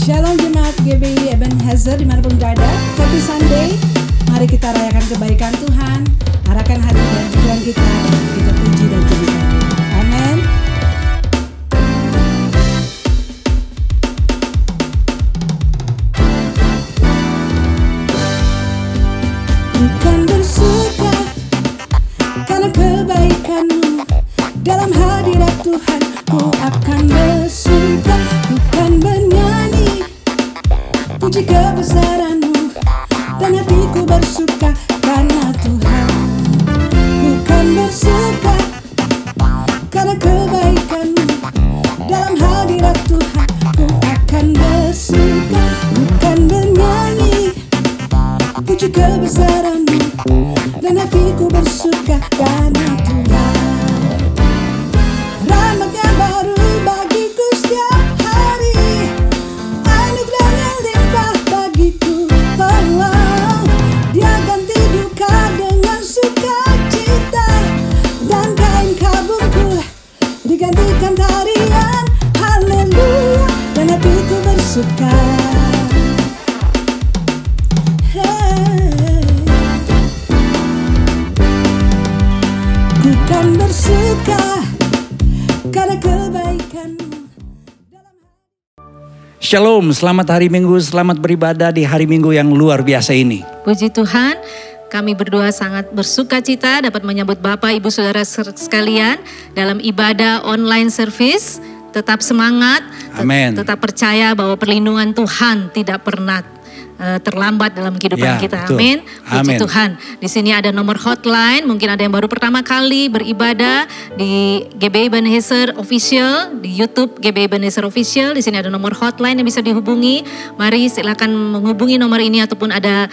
Shalom Jemaat GBI Ebenezer dimanapun berada. Happy Sunday. Mari kita rayakan kebaikan Tuhan. Arahkan hati dan tujuan kita. Kita puji dan pujikan. Amin. Bukan bersuka karena kebaikanmu, dalam hadirat Tuhan ku akan bersuka. Bukan bernyanyi puji kebesaran-Mu, dan hatiku bersuka karena Tuhan. Bukan bersuka karena kebaikan-Mu, dalam hadirat Tuhan ku akan bersuka. Bukan bernyanyi puji kebesaran-Mu, dan hatiku bersuka karena Tuhan. Rahmat-Nya baru bagiku setiap hari, anugerah-Nya limpah bagiku. Oh, Dia ganti duka dengan sukacita, dan kain kabungku digantikan tarian. Haleluya, dan hatiku bersuka. Bukan bersuka karena kebaikan-Mu. Shalom, selamat hari Minggu, selamat beribadah di hari Minggu yang luar biasa ini. Puji Tuhan, kami berdua sangat bersuka cita dapat menyambut Bapak, Ibu, Saudara sekalian dalam ibadah online service. Tetap semangat, Amin. Tetap percaya bahwa perlindungan Tuhan tidak pernah terlambat dalam kehidupan kita. Betul. Amin. Puji Amin. Tuhan. Di sini ada nomor hotline. Mungkin ada yang baru pertama kali beribadah di GBI Ebenezer Official, di YouTube GBI Ebenezer Official. Di sini ada nomor hotline yang bisa dihubungi. Mari silakan menghubungi nomor ini, ataupun ada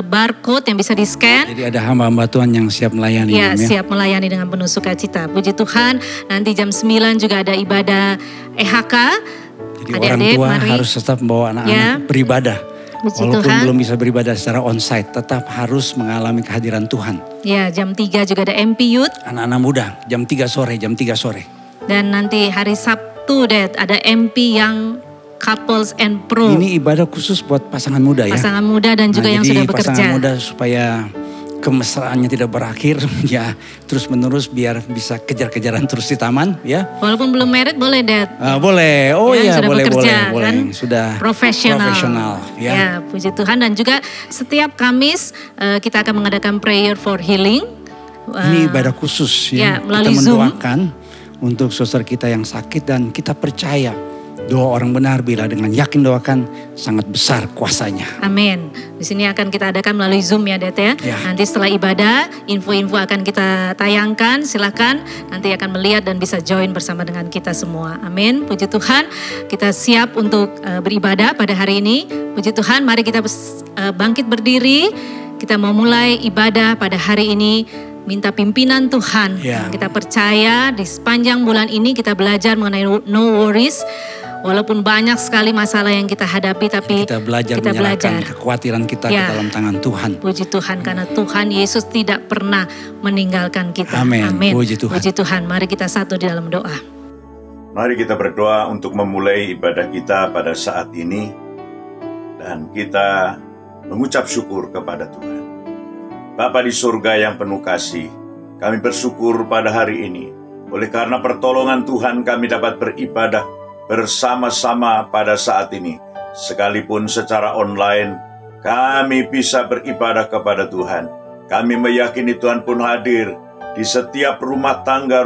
barcode yang bisa di-scan. Jadi ada hamba-hamba Tuhan yang siap melayani. Ya, siap melayani dengan penuh sukacita. Puji Tuhan. Nanti jam 9 juga ada ibadah EHK. Jadi orang tua harus tetap membawa anak-anak beribadah. Puji Walaupun Tuhan. belum bisa beribadah secara onsite, tetap harus mengalami kehadiran Tuhan. Ya, jam 3 juga ada MP Youth. Anak-anak muda, jam 3 sore. Dan nanti hari Sabtu ada MP yang Couples and Pro. Ini ibadah khusus buat pasangan muda ya. Pasangan muda dan juga yang sudah bekerja. Pasangan muda supaya kemesraannya tidak berakhir ya, terus menerus biar bisa kejar-kejaran terus di taman ya. Walaupun belum married boleh Dad. Boleh, sudah boleh, bekerja, boleh. Kan? Sudah profesional ya. Ya, puji Tuhan. Dan juga setiap Kamis kita akan mengadakan prayer for healing. Ini ibadah khusus ya, melalui kita Zoom. mendoakan untuk saudara kita yang sakit, dan kita percaya doa orang benar bila dengan yakin doakan sangat besar kuasanya. Amin. Di sini akan kita adakan melalui Zoom ya Det ya. Nanti setelah ibadah, info-info akan kita tayangkan. Silakan nanti akan melihat dan bisa join bersama dengan kita semua. Amin. Puji Tuhan. Kita siap untuk beribadah pada hari ini. Puji Tuhan. Mari kita bangkit berdiri. Kita mau mulai ibadah pada hari ini. Minta pimpinan Tuhan. Kita percaya di sepanjang bulan ini kita belajar mengenai no worries. Walaupun banyak sekali masalah yang kita hadapi, tapi kita belajar menyerahkan kekhawatiran kita ke dalam tangan Tuhan. Puji Tuhan, karena Tuhan Yesus tidak pernah meninggalkan kita. Amin. Puji Tuhan. Mari kita satu di dalam doa. Mari kita berdoa untuk memulai ibadah kita pada saat ini. Dan kita mengucap syukur kepada Tuhan. Bapa di surga yang penuh kasih, kami bersyukur pada hari ini. Oleh karena pertolongan Tuhan kami dapat beribadah bersama-sama pada saat ini. Sekalipun secara online, kami bisa beribadah kepada Tuhan. Kami meyakini Tuhan pun hadir di setiap rumah tangga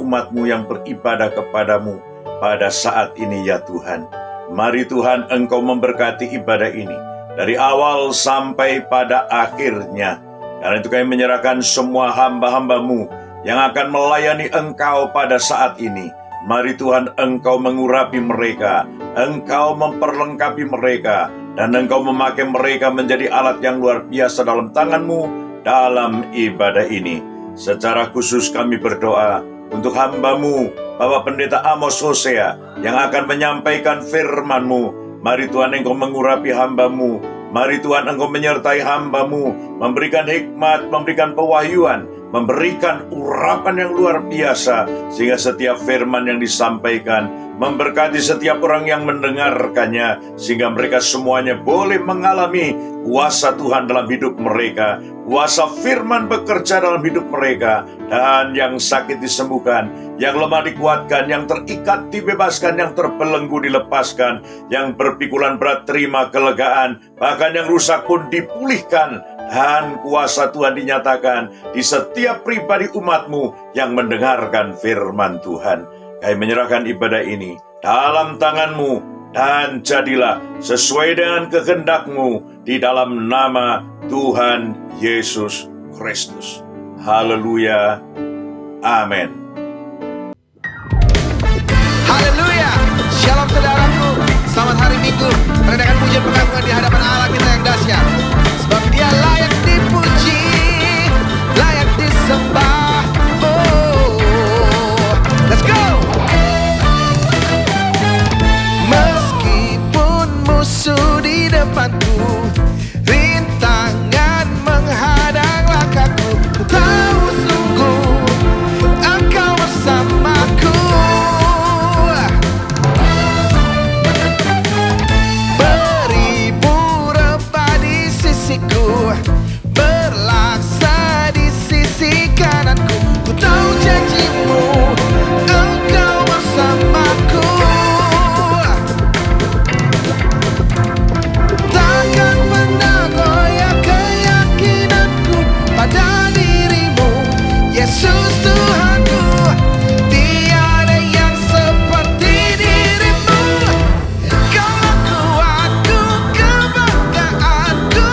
umat-Mu yang beribadah kepadamu pada saat ini ya Tuhan. Mari Tuhan Engkau memberkati ibadah ini dari awal sampai pada akhirnya. Karena itu kami menyerahkan semua hamba-hamba-Mu yang akan melayani Engkau pada saat ini. Mari Tuhan Engkau mengurapi mereka, Engkau memperlengkapi mereka, dan Engkau memakai mereka menjadi alat yang luar biasa dalam tangan-Mu dalam ibadah ini. Secara khusus kami berdoa untuk hamba-Mu, Bapak Pendeta Amos Hosea, yang akan menyampaikan firman-Mu. Mari Tuhan Engkau mengurapi hamba-Mu, mari Tuhan Engkau menyertai hamba-Mu, memberikan hikmat, memberikan pewahyuan, memberikan urapan yang luar biasa, sehingga setiap firman yang disampaikan memberkati setiap orang yang mendengarkannya, sehingga mereka semuanya boleh mengalami kuasa Tuhan dalam hidup mereka, kuasa firman bekerja dalam hidup mereka, dan yang sakit disembuhkan, yang lemah dikuatkan, yang terikat dibebaskan, yang terbelenggu dilepaskan, yang berpikulan berat terima kelegaan, bahkan yang rusak pun dipulihkan, dan kuasa Tuhan dinyatakan di setiap pribadi umat-Mu yang mendengarkan firman Tuhan. Kami menyerahkan ibadah ini dalam tangan-Mu, dan jadilah sesuai dengan kehendak-Mu di dalam nama Tuhan Yesus Kristus. Haleluya. Amin. Haleluya. Shalom saudaraku. Selamat hari Minggu. Rendahkan pujian pengagungan di hadapan Allah kita yang dahsyat. Sebab Dia layak dipuji, layak disembah. Oh, let's go. Meskipun musuh di depanku, rintangan menghadang langkahku, ku tahu sungguh Engkau bersamaku. Beribu rebah di sisiku, berlaksa di sisi kananku, ku tahu janji-Mu Engkau bersamaku. Takkan pernah goyah keyakinanku pada diri-Mu, Yesus Tuhanku. Tiada yang seperti diri-Mu. Kaulah kuatku, kebanggaanku,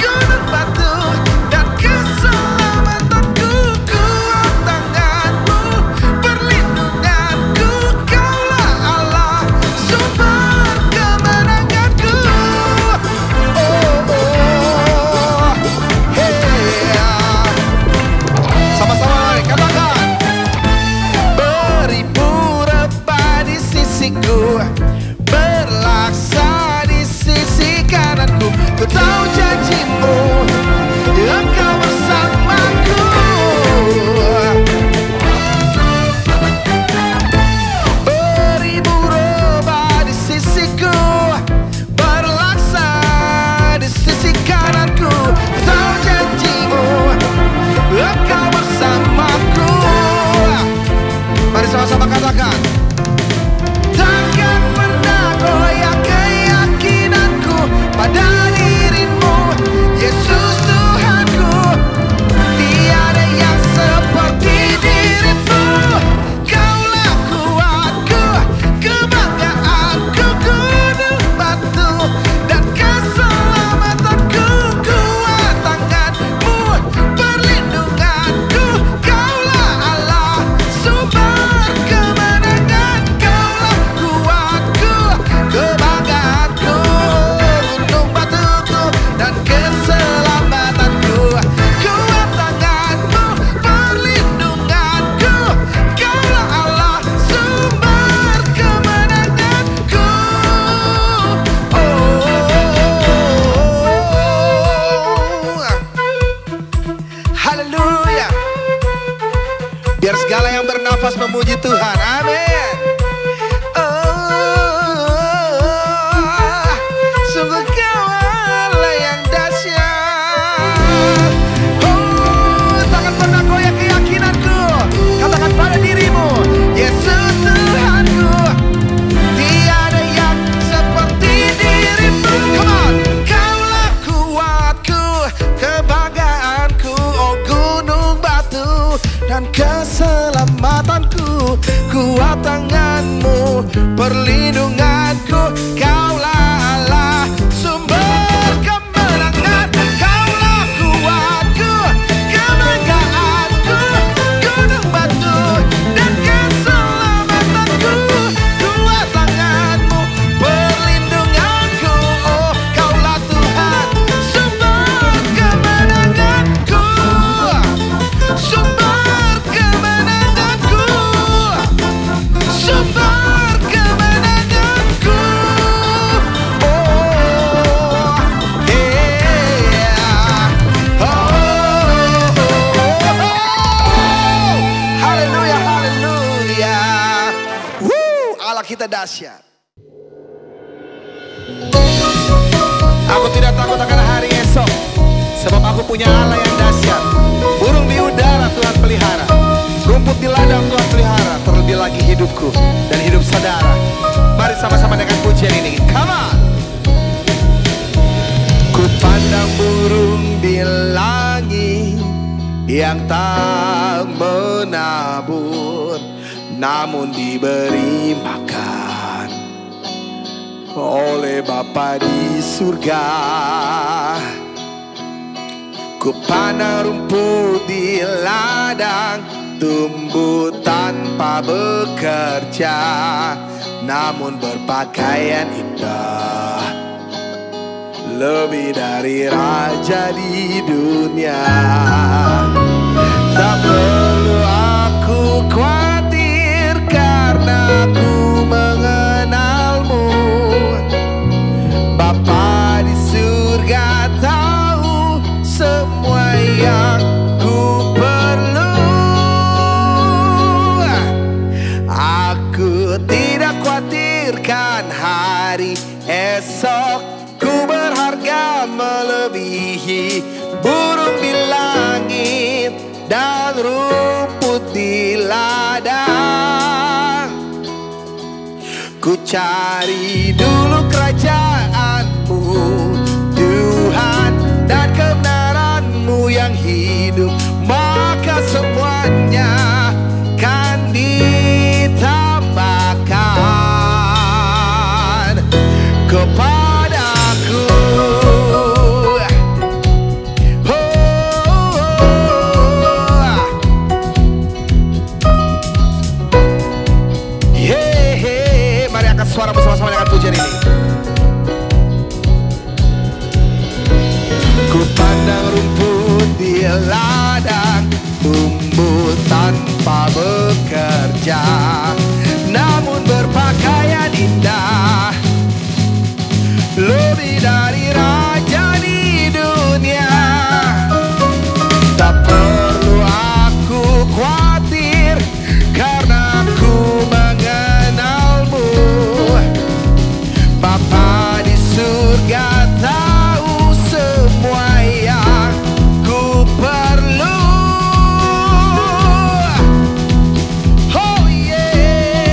gunung batu dan keselamatanku. Kuat tangan-Mu, perlindunganku. Kaulah Allah, sumber kemenanganku. Sama-sama mari katakan. Beribu rebah di sisiku, berlaksa di sisi kananku, ku tahu janji-Mu Engkau bersamaku. Beribu rebah di sisiku, berlaksa di sisi kananku, ku tahu janji-Mu Engkau bersamaku. Mari sama-sama katakan. Takkan pernah goyah keyakinanku pada diri-Mu, Yesus Tuhanku. Tiada yang seperti diri-Mu. Kaulah kuatku, kebanggaanku, gunung batu dan keselamatanku. Kuat tangan-Mu, perlindunganku. Kaulah Allah, sumber kemenangan. Kaulah kuatku, kebanggaanku, gunung batuku dan keselamatanku. Kuat tangan-Mu, perlindunganku. Kaulah Allah, sumber kemenanganku. Haleluya. Biar segala yang bernafas memuji Tuhan. Amin. Sungguh Kau Allah yang dahsyat. Takkan pernah goyah keyakinanku. Katakan pada diri-Mu, Yesus Tuhanku. Tiada yang seperti diri-Mu. Come on. Kaulah kuatku, kebanggaanku, oh gunung batu dan keselamatanku. Kuat tangan-Mu, perlindunganku. Kaulah Allah, sumber kemenangan. Kaulah kuatku, kebanggaanku, gunung batu dan keselamatanku. Kuat tangan-Mu, perlindunganku. Oh, Kaulah Tuhan, sumber kemenanganku. Sumber kemenanganku. Sumber kemenanganku. dahsyat. Aku tidak takut akan hari esok, sebab aku punya Allah yang dahsyat. Burung di udara Tuhan pelihara, rumput di ladang Tuhan pelihara. Terlebih lagi hidupku dan hidup saudara. Mari sama-sama dengan pujian ini. Come on. Ku pandang burung di langit yang tak menabur, namun diberi makan oleh Bapa di surga. Ku pandang rumput di ladang tumbuh tanpa bekerja, namun berpakaian indah, lebih dari raja di dunia. Tak perlu aku khawatir karena aku mengenalmu. Bapa di surga tahu semua yang ku perlu. Aku tidak khawatirkan hari esok. Ku berharga melebihi burung di langit dan rumput di ladang. Ku cari dulu kerajaan-Mu Tuhan, dan kebenaran-Mu yang hidup, maka semuanya kan ditambahkan kepadaku. Mari angkat suara bersama-sama dengan pujian ini. Ku pandang rumput di ladang tumbuh tanpa bekerja, namun berpakaian indah, lebih dari raja di dunia. Tak perlu aku khawatir karena aku mengenalmu. Bapa di surga tahu semua yang ku perlu. Oh yeah.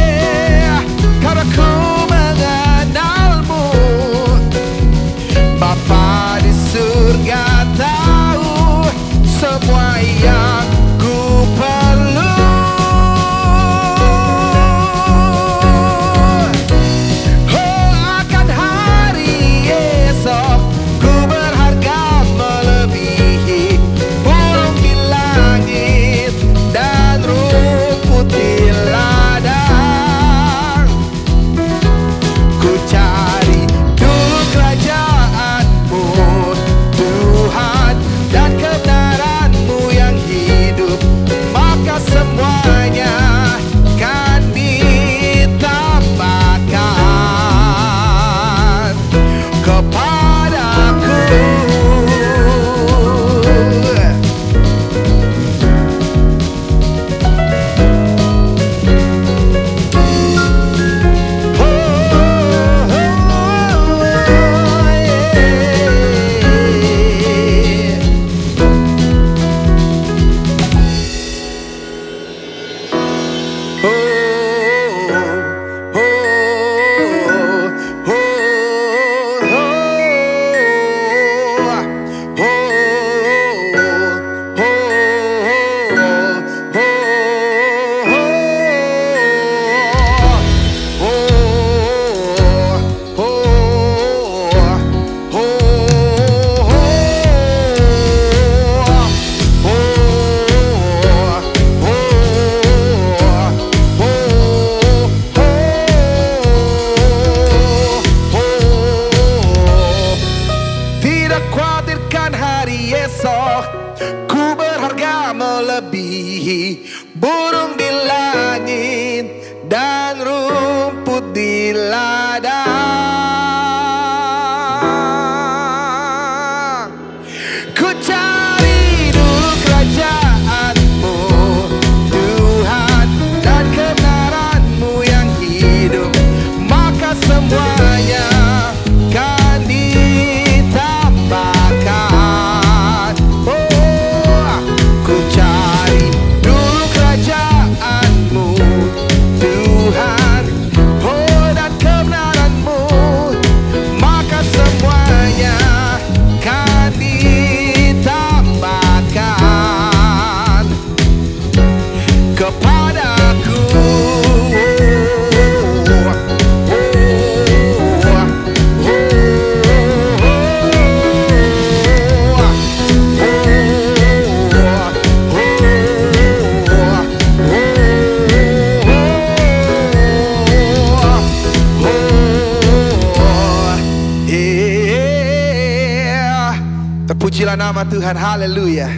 Pujilah nama Tuhan, haleluya.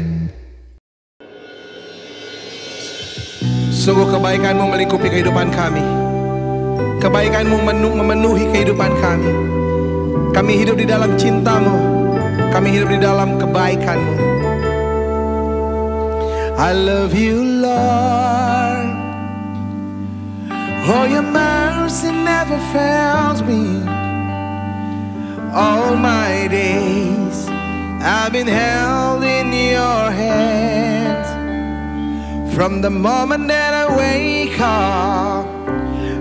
Sungguh kebaikan-Mu melingkupi kehidupan kami. Kebaikan-Mu memenuhi kehidupan kami. Kami hidup di dalam cinta-Mu. Kami hidup di dalam kebaikan-Mu. I love you, Lord. Oh, your mercy never fails me. All my days I've been held in your hands. From the moment that I wake up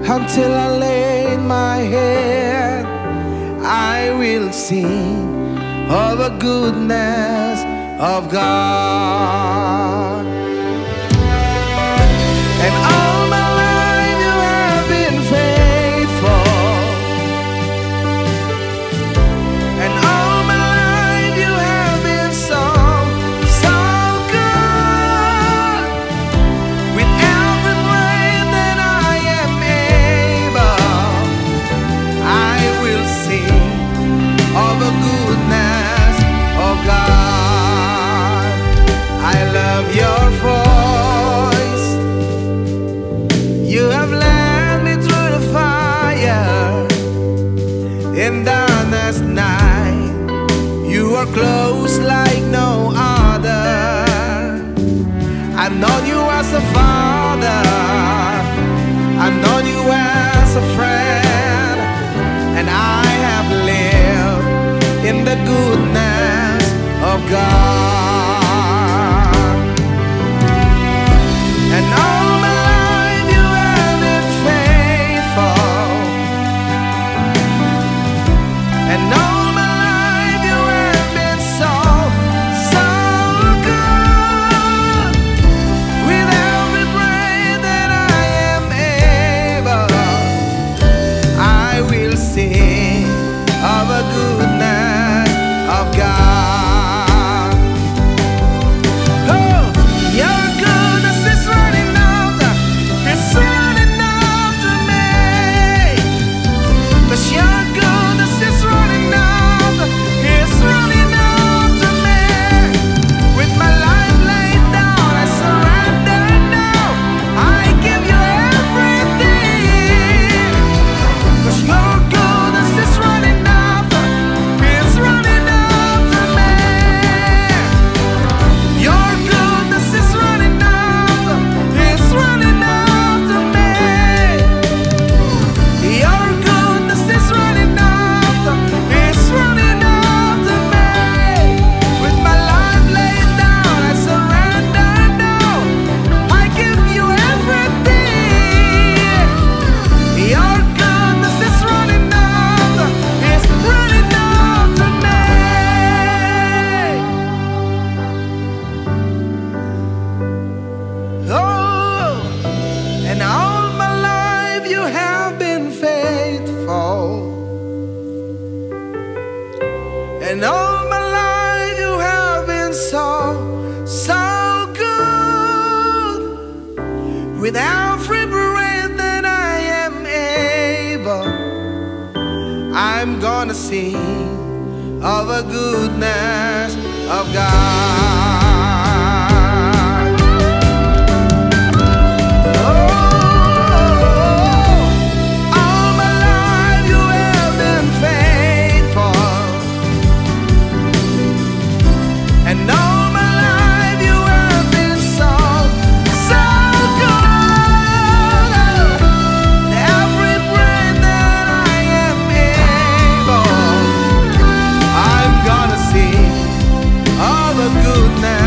until I lay my head, I will sing of the goodness of God. And all my life you have been faithful. And all my life you have been so, so good. With every breath that I am able, I will sing of the goodness of God. I love your voice. You have led me through the fire in darkness night. You are close like no other. I've known you as a father, I've known you as a friend, and I have lived in the goodness of God. And all my life you have been faithful. And all my life you have been so, so good. With every breath that I am able, I will sing of the goodness of God. Oh, your goodness is running after, it's running after me. 'Cause your goodness is running after, it's running after me. With my life laid down, I surrender now. I give you everything. 'Cause your goodness is running after, it's running after me. Your goodness is running after, it's running after me. Your goodness is running after, it's running after me. With my life laid down, I surrender now. I give you everything. Your goodness is running after, it's running after me. Oh, and all my life you have been faithful. And all my life you have been so, so good. With every breath that I am able, I'm gonna sing of the goodness of God. All my life you have been faithful. And all my life you have been so, so good. Every breath that I am able, I'm gonna sing all the goodness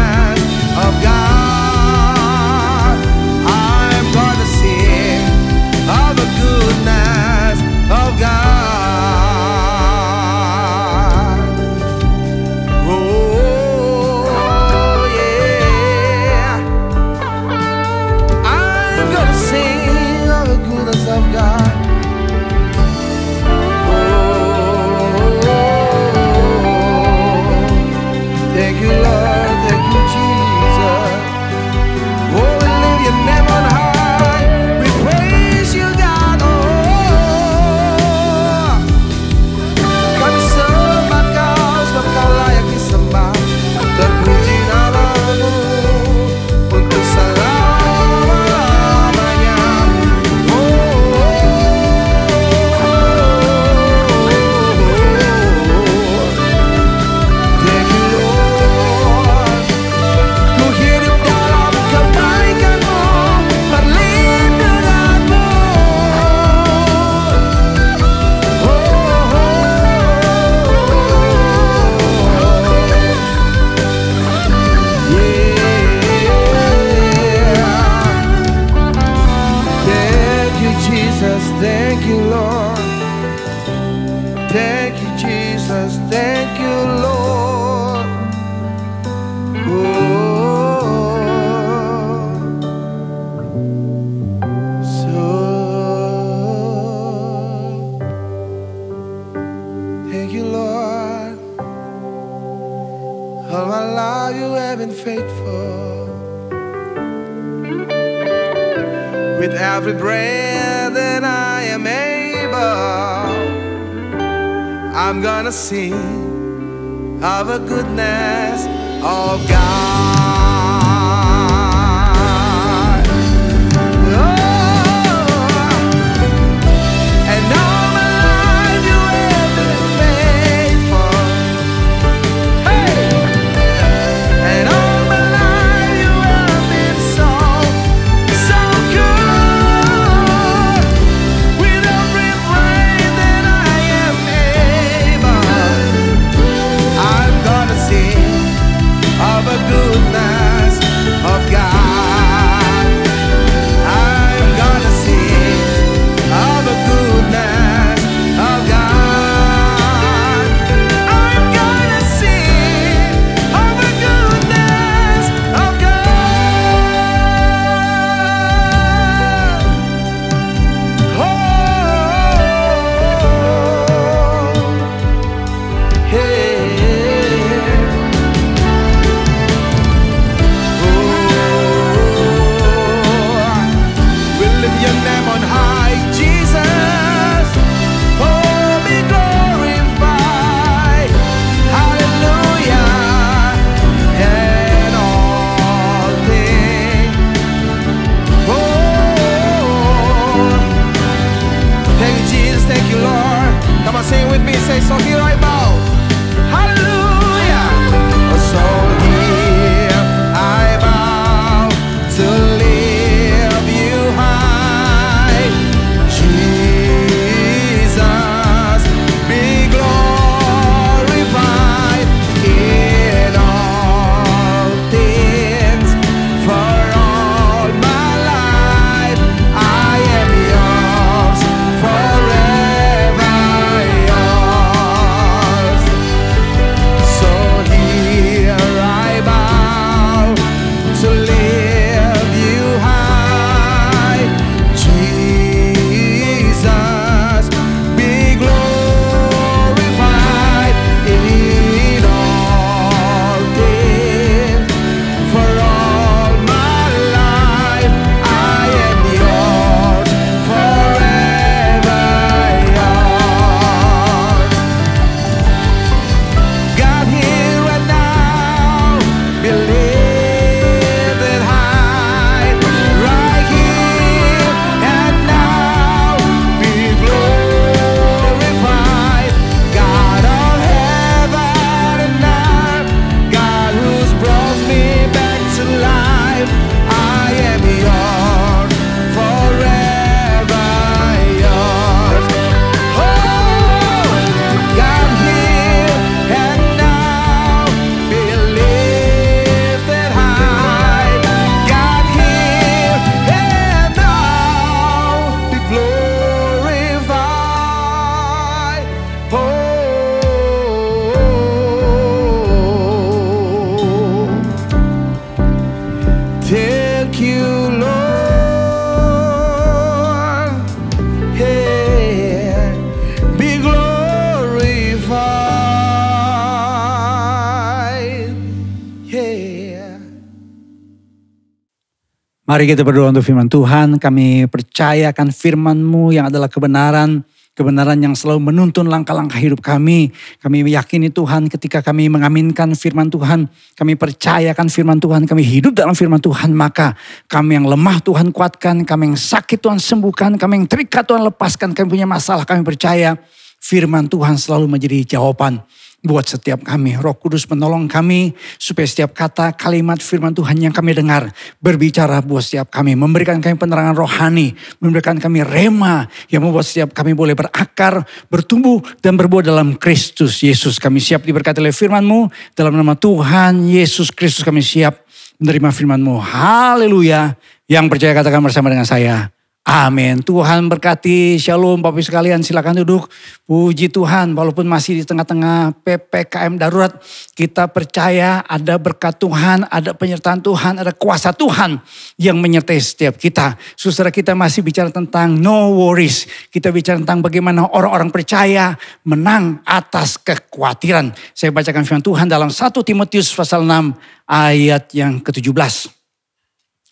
Lord. Thank you, Jesus. Thank you, Lord. Thank you, Lord. All my life you have been faithful. With every breath that I am able, I'm gonna sing of the goodness of God. And all my life you have been faithful. Hey! And all my life you have been so good. With every breath that I am able, I'm gonna sing of the goodness of God. I'm gonna sing of the goodness of God. I'm gonna sing of the goodness of God. Oh, hey. We lift your name on high, Jesus. Oh, be glorified. Hallelujah. And all things. Oh, thank you, Jesus. Thank you, Lord. Come on, sing with me. Say, so here I bow. Hallelujah. So here I bow to lift you high. Jesus, be glorified in all things. For all my life I am yours, forever yours. So here I bow to lift you high. Jesus, be glorified in all things. For all my life I am yours, forever yours. God, here and now, be lifted high. Right here and now, be glorified. God of heaven and earth, God who's brought me back to life, I am yours, forever yours. Oh, God, here and now, be lifted high. God, here and now, be glorified. Oh, thank you, Lord. Hey, be glorified. Yeah. Mari kita berdoa untuk firman Tuhan. Kami percayakan firman-Mu yang adalah kebenaran. Kebenaran yang selalu menuntun langkah-langkah hidup kami. Kami meyakini Tuhan ketika kami mengaminkan firman Tuhan. Kami percayakan firman Tuhan. Kami hidup dalam firman Tuhan. Maka kami yang lemah Tuhan kuatkan. Kami yang sakit Tuhan sembuhkan. Kami yang terikat Tuhan lepaskan. Kami punya masalah. Kami percaya firman Tuhan selalu menjadi jawaban buat setiap kami. Roh Kudus menolong kami supaya setiap kata kalimat firman Tuhan yang kami dengar berbicara buat setiap kami. Memberikan kami penerangan rohani. Memberikan kami rema yang membuat setiap kami boleh berakar, bertumbuh dan berbuah dalam Kristus Yesus. Kami siap diberkati oleh firman-Mu. Dalam nama Tuhan Yesus Kristus kami siap menerima firman-Mu. Haleluya. Yang percaya katakan bersama dengan saya. Amin. Tuhan berkati. Shalom Bapak Ibu sekalian, silakan duduk. Puji Tuhan, walaupun masih di tengah-tengah PPKM darurat, kita percaya ada berkat Tuhan, ada penyertaan Tuhan, ada kuasa Tuhan yang menyertai setiap kita. Saudara, kita masih bicara tentang no worries. Kita bicara tentang bagaimana orang-orang percaya menang atas kekhawatiran. Saya bacakan firman Tuhan dalam 1 Timotius pasal 6 ayat yang ke-17.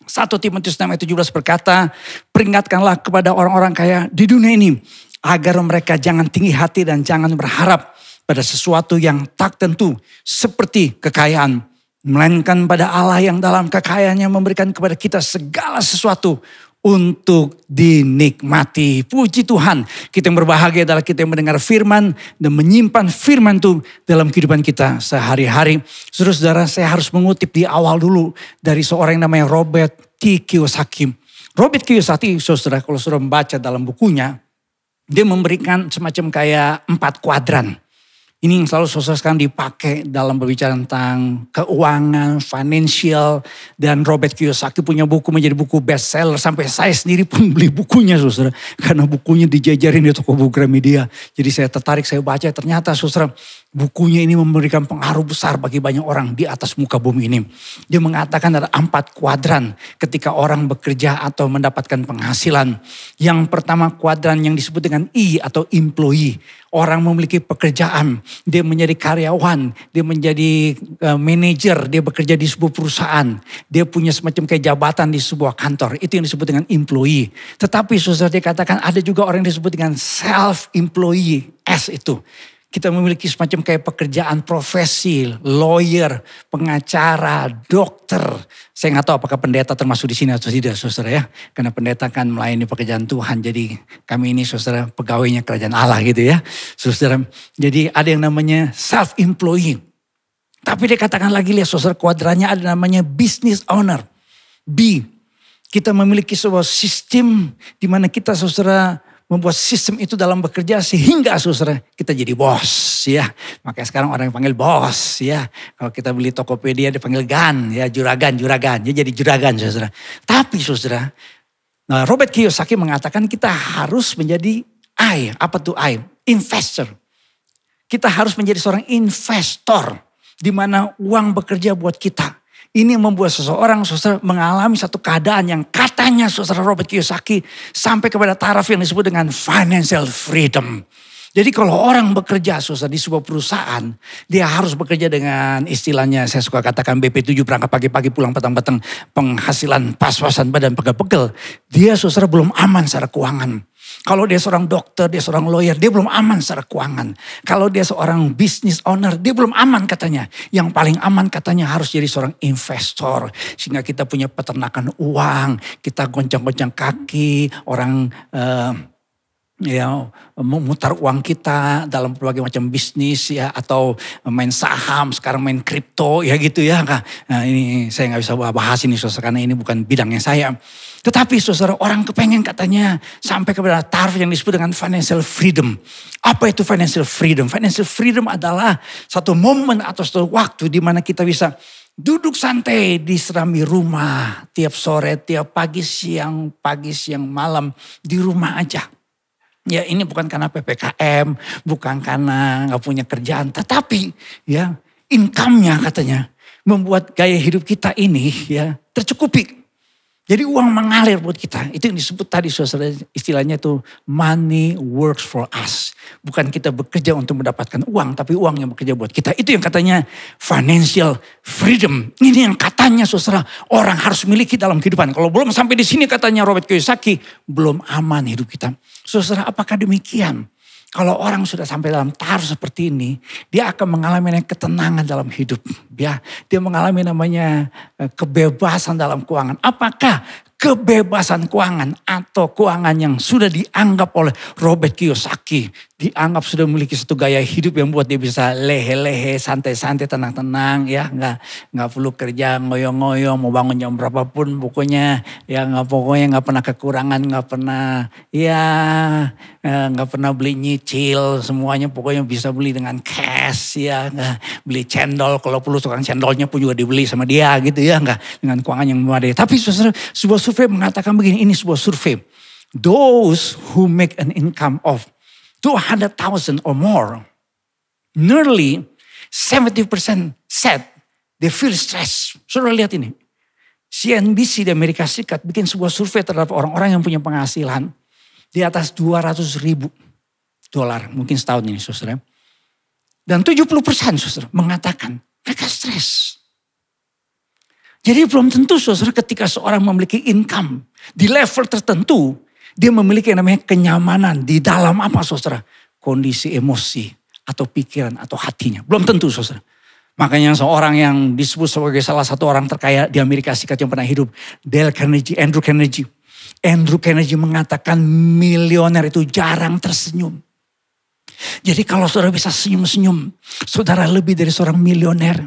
1 Timotius 6 ayat 17 berkata, peringatkanlah kepada orang-orang kaya di dunia ini, agar mereka jangan tinggi hati dan jangan berharap pada sesuatu yang tak tentu seperti kekayaan. Melainkan pada Allah yang dalam kekayaannya memberikan kepada kita segala sesuatu untuk dinikmati. Puji Tuhan, kita yang berbahagia adalah kita yang mendengar firman dan menyimpan firman itu dalam kehidupan kita sehari-hari. Saudara-saudara, saya harus mengutip di awal dulu dari seorang yang namanya Robert T. Kiyosaki. Robert Kiyosaki, saudara, kalau saudara membaca dalam bukunya, dia memberikan semacam kayak 4 kuadran. Ini yang selalu saudara sekarang dipakai dalam berbicara tentang keuangan, financial. Dan Robert Kiyosaki punya buku menjadi buku bestseller. Sampai saya sendiri pun beli bukunya saudara. Karena bukunya dijajarin di toko buku Gramedia. Jadi saya tertarik, saya baca. Ternyata saudara, bukunya ini memberikan pengaruh besar bagi banyak orang di atas muka bumi ini. Dia mengatakan ada 4 kuadran ketika orang bekerja atau mendapatkan penghasilan. Yang pertama kuadran yang disebut dengan E atau employee. Orang memiliki pekerjaan, dia menjadi karyawan, dia menjadi manajer, dia bekerja di sebuah perusahaan. Dia punya semacam kayak jabatan di sebuah kantor. Itu yang disebut dengan employee. Tetapi saudara, dia katakan ada juga orang yang disebut dengan self-employee. S itu. Kita memiliki semacam kayak pekerjaan profesi, lawyer, pengacara, dokter. Saya nggak tahu apakah pendeta termasuk di sini atau tidak, saudara ya. Karena pendeta kan melayani pekerjaan Tuhan. Jadi kami ini saudara pegawainya kerajaan Allah gitu ya. Saudara, jadi ada yang namanya self-employee. Tapi dia katakan lagi, lihat saudara, kuadrannya ada namanya business owner. B. Kita memiliki sebuah sistem di mana kita saudara membuat sistem itu dalam bekerja sehingga saudara kita jadi bos ya. Makanya sekarang orang yang panggil bos ya. Kalau kita beli Tokopedia dipanggil gan ya, juragan. Ya jadi juragan saudara. Tapi saudara, Robert Kiyosaki mengatakan kita harus menjadi I. Apa tuh I? Investor. Kita harus menjadi seorang investor di mana uang bekerja buat kita. Ini membuat seseorang saudara mengalami satu keadaan yang katanya saudara Robert Kiyosaki sampai kepada taraf yang disebut dengan financial freedom. Jadi kalau orang bekerja saudara di sebuah perusahaan, dia harus bekerja dengan istilahnya saya suka katakan BP7, berangkat pagi-pagi pulang petang-petang, penghasilan pas-pasan badan pegel-pegel. Dia saudara belum aman secara keuangan. Kalau dia seorang dokter, dia seorang lawyer, dia belum aman secara keuangan. Kalau dia seorang business owner, dia belum aman katanya. Yang paling aman katanya harus jadi seorang investor. Sehingga kita punya peternakan uang, kita goncang-goncang kaki, orang ya memutar uang kita dalam berbagai macam bisnis ya, atau main saham, sekarang main kripto ya gitu ya. Nah, ini saya nggak bisa bahas ini saudara karena ini bukan bidangnya saya. Tetapi saudara, orang kepengen katanya sampai kepada taraf yang disebut dengan financial freedom. Apa itu financial freedom? Financial freedom adalah satu momen atau satu waktu di mana kita bisa duduk santai di serami rumah tiap sore, tiap pagi, siang, malam di rumah aja. Ya ini bukan karena PPKM, bukan karena gak punya kerjaan. Tetapi ya income-nya katanya membuat gaya hidup kita ini ya tercukupi. Jadi uang mengalir buat kita. Itu yang disebut tadi saudara, istilahnya itu money works for us. Bukan kita bekerja untuk mendapatkan uang, tapi uang yang bekerja buat kita. Itu yang katanya financial freedom. Ini yang katanya saudara orang harus miliki dalam kehidupan. Kalau belum sampai di sini katanya Robert Kiyosaki, belum aman hidup kita. Saudara, apakah demikian? Kalau orang sudah sampai dalam taraf seperti ini, dia akan mengalami ketenangan dalam hidup. Ya, dia mengalami namanya kebebasan dalam keuangan. Apakah kebebasan keuangan atau keuangan yang sudah dianggap oleh Robert Kiyosaki, dianggap sudah memiliki satu gaya hidup yang buat dia bisa lehe-lehe, santai-santai, tenang-tenang, ya nggak perlu kerja ngoyong-ngoyong, mau bangun jam berapapun, pokoknya ya pokoknya nggak pernah kekurangan, nggak pernah beli nyicil, semuanya pokoknya bisa beli dengan cash, ya nggak beli cendol, kalau perlu tukang cendolnya pun juga dibeli sama dia gitu ya, nggak dengan keuangan yang memadai. Tapi sebuah survei mengatakan begini, ini sebuah survei. those who make an income of 200,000 or more, nearly 70% said they feel stress. Saudara lihat ini. CNBC di Amerika Serikat bikin sebuah survei terhadap orang-orang yang punya penghasilan di atas 200.000 dolar. Mungkin setahun ini saudara. Dan 70% saudara mengatakan mereka stres. Jadi belum tentu saudara ketika seorang memiliki income di level tertentu, dia memiliki yang namanya kenyamanan di dalam apa saudara? Kondisi emosi atau pikiran atau hatinya. Belum tentu saudara. Makanya seorang yang disebut sebagai salah satu orang terkaya di Amerika Serikat yang pernah hidup, Andrew Carnegie. Andrew Carnegie mengatakan milioner itu jarang tersenyum. Jadi kalau saudara bisa senyum-senyum, saudara lebih dari seorang milioner.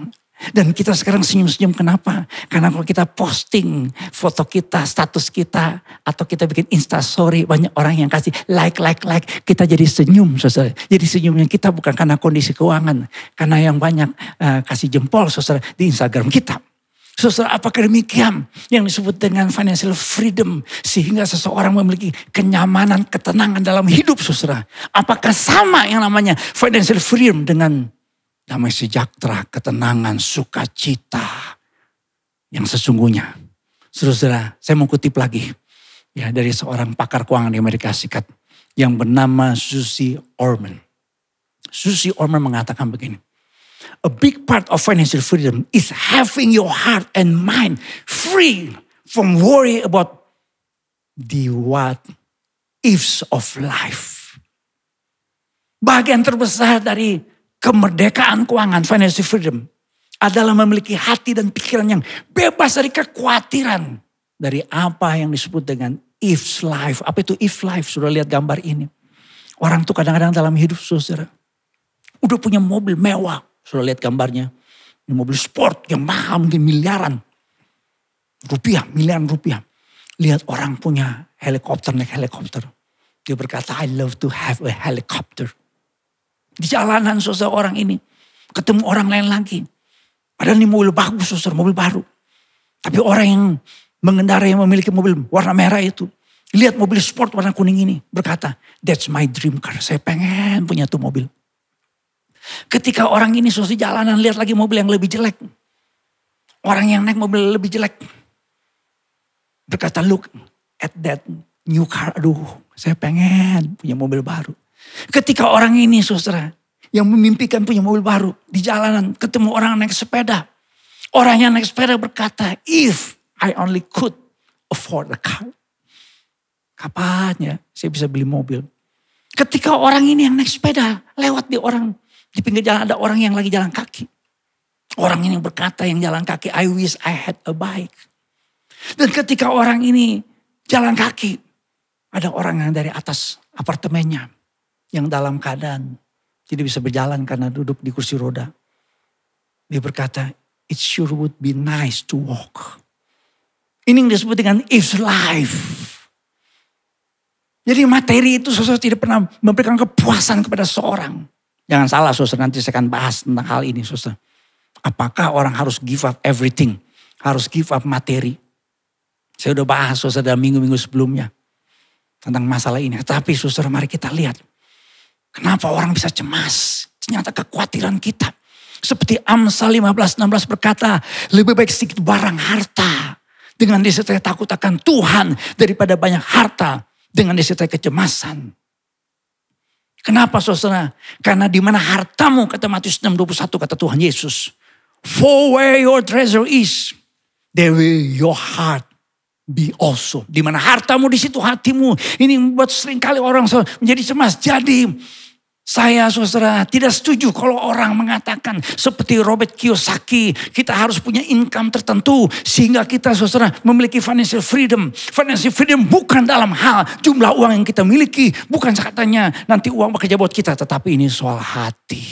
Dan kita sekarang senyum-senyum kenapa? Karena kalau kita posting foto kita, status kita, atau kita bikin instastory, banyak orang yang kasih like. Kita jadi senyum saudara. Jadi senyumnya kita bukan karena kondisi keuangan. Karena yang banyak kasih jempol saudara di Instagram kita. Saudara, apakah demikian yang disebut dengan financial freedom sehingga seseorang memiliki kenyamanan, ketenangan dalam hidup saudara? Apakah sama yang namanya financial freedom dengan damai sejahtera, ketenangan, sukacita yang sesungguhnya? Saudara, saya mau kutip lagi ya dari seorang pakar keuangan di Amerika Serikat yang bernama Susie Orman. Susie Orman mengatakan begini. A big part of financial freedom is having your heart and mind free from worry about the what ifs of life. Bagian terbesar dari kemerdekaan keuangan, financial freedom, adalah memiliki hati dan pikiran yang bebas dari kekhawatiran. Dari apa yang disebut dengan ifs life. Apa itu if life? Sudah lihat gambar ini. Orang tuh kadang-kadang dalam hidup saudara, udah punya mobil mewah. Sudah lihat gambarnya. Ini mobil sport yang mahal mungkin miliaran rupiah. Lihat orang punya helikopter, naik helikopter. Dia berkata, I love to have a helicopter. Di jalanan saudara orang ini ketemu orang lain lagi. Padahal ini mobil bagus saudara, mobil baru. Tapi orang yang mengendarai yang memiliki mobil warna merah itu, lihat mobil sport warna kuning ini, berkata, that's my dream car. Saya pengen punya tuh mobil. Ketika orang ini di jalanan lihat lagi mobil yang lebih jelek. Orang yang naik mobil lebih jelek. Berkata, look at that new car. Aduh, saya pengen punya mobil baru. Ketika orang ini saudara yang memimpikan punya mobil baru di jalanan ketemu orang naik sepeda. Orang yang naik sepeda berkata, if I only could afford a car. Kapan ya saya bisa beli mobil? Ketika orang ini yang naik sepeda lewat di pinggir jalan ada orang yang lagi jalan kaki. Orang ini berkata yang jalan kaki, I wish I had a bike. Dan ketika orang ini jalan kaki, ada orang yang dari atas apartemennya yang dalam keadaan tidak bisa berjalan karena duduk di kursi roda. Dia berkata, it sure would be nice to walk. Ini yang disebut dengan if life. Jadi materi itu saudara tidak pernah memberikan kepuasan kepada seorang. Jangan salah saudara, nanti saya akan bahas tentang hal ini saudara. Apakah orang harus give up everything? Harus give up materi? Saya udah bahas saudara dalam minggu-minggu sebelumnya. Tentang masalah ini. Tapi saudara mari kita lihat. Kenapa orang bisa cemas? Ternyata kekhawatiran kita. Seperti Amsal 15:16 berkata. Lebih baik sedikit barang harta. Dengan disertai takut akan Tuhan. Daripada banyak harta. Dengan disertai kecemasan. Kenapa saudara? Karena di mana hartamu, kata Matius 6:21 kata Tuhan Yesus. For where your treasure is, there will your heart be also. Di mana hartamu di situ hatimu. Ini membuat seringkali orang menjadi cemas. Jadi saya saudara tidak setuju kalau orang mengatakan seperti Robert Kiyosaki. Kita harus punya income tertentu sehingga kita saudara memiliki financial freedom. Financial freedom bukan dalam hal jumlah uang yang kita miliki. Bukan katanya nanti uang bekerja buat kita. Tetapi ini soal hati.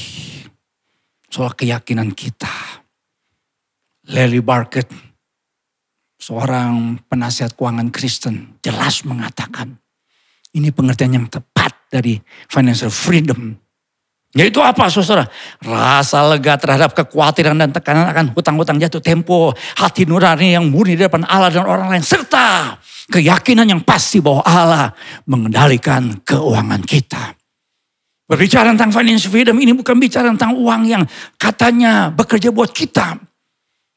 Soal keyakinan kita. Larry Burkett, seorang penasihat keuangan Kristen, jelas mengatakan ini pengertian yang tepat dari financial freedom. Yaitu apa saudara? Rasa lega terhadap kekhawatiran dan tekanan akan hutang-hutang jatuh tempo. Hati nurani yang murni di depan Allah dan orang lain. Serta keyakinan yang pasti bahwa Allah mengendalikan keuangan kita. Berbicara tentang financial freedom ini bukan bicara tentang uang yang katanya bekerja buat kita.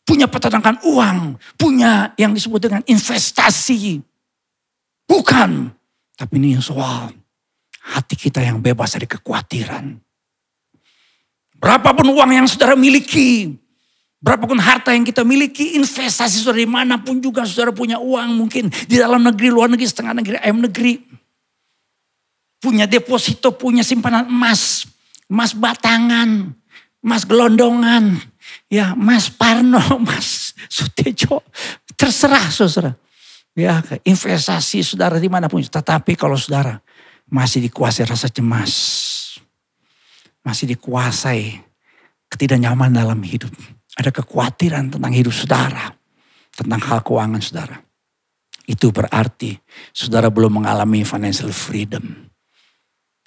Punya peternakan uang. Punya yang disebut dengan investasi. Bukan. Tapi ini soal hati kita yang bebas dari kekhawatiran. Berapapun uang yang saudara miliki, berapapun harta yang kita miliki, investasi saudara dimanapun juga saudara punya uang, mungkin di dalam negeri, luar negeri, setengah negeri, ayam negeri. Punya deposito, punya simpanan emas, emas batangan, emas gelondongan, ya emas Parno, emas Sutejo, terserah saudara. Ya investasi saudara dimanapun, tetapi kalau saudara masih dikuasai rasa cemas, masih dikuasai ketidaknyamanan dalam hidup. Ada kekhawatiran tentang hidup saudara. Tentang hal keuangan saudara. Itu berarti saudara belum mengalami financial freedom.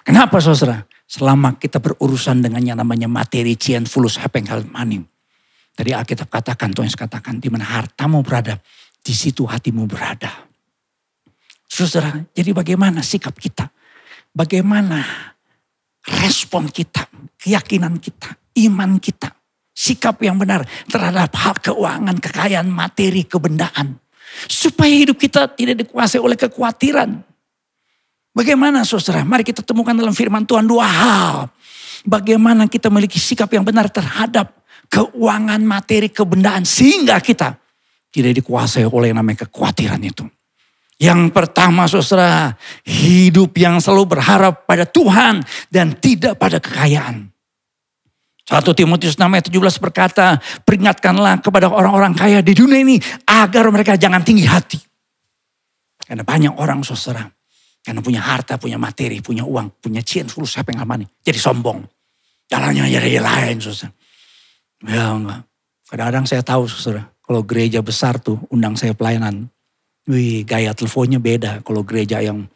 Kenapa saudara? Selama kita berurusan dengan yang namanya materi, cian, fulus, hepeng, hal money. Dari Alkitab katakan, Tuhan katakan, di mana hartamu berada, di situ hatimu berada. Saudara, jadi bagaimana sikap kita? Bagaimana respon kita, keyakinan kita, iman kita, sikap yang benar terhadap hal keuangan, kekayaan, materi, kebendaan. Supaya hidup kita tidak dikuasai oleh kekhawatiran. Bagaimana saudara? Mari kita temukan dalam firman Tuhan dua hal. Bagaimana kita memiliki sikap yang benar terhadap keuangan, materi, kebendaan. Sehingga kita tidak dikuasai oleh yang namanya kekhawatiran itu. Yang pertama saudara, hidup yang selalu berharap pada Tuhan dan tidak pada kekayaan. 1 Timotius 6 ayat 17 berkata, peringatkanlah kepada orang-orang kaya di dunia ini agar mereka jangan tinggi hati. Karena banyak orang saudara, karena punya harta, punya materi, punya uang, punya cian, fulus, hepeng, amani, jadi sombong. Jalannya jadi lain saudara. Ya enggak. Kadang-kadang saya tahu saudara, kalau gereja besar tuh undang saya pelayanan. Wih, gaya teleponnya beda. Kalau gereja yang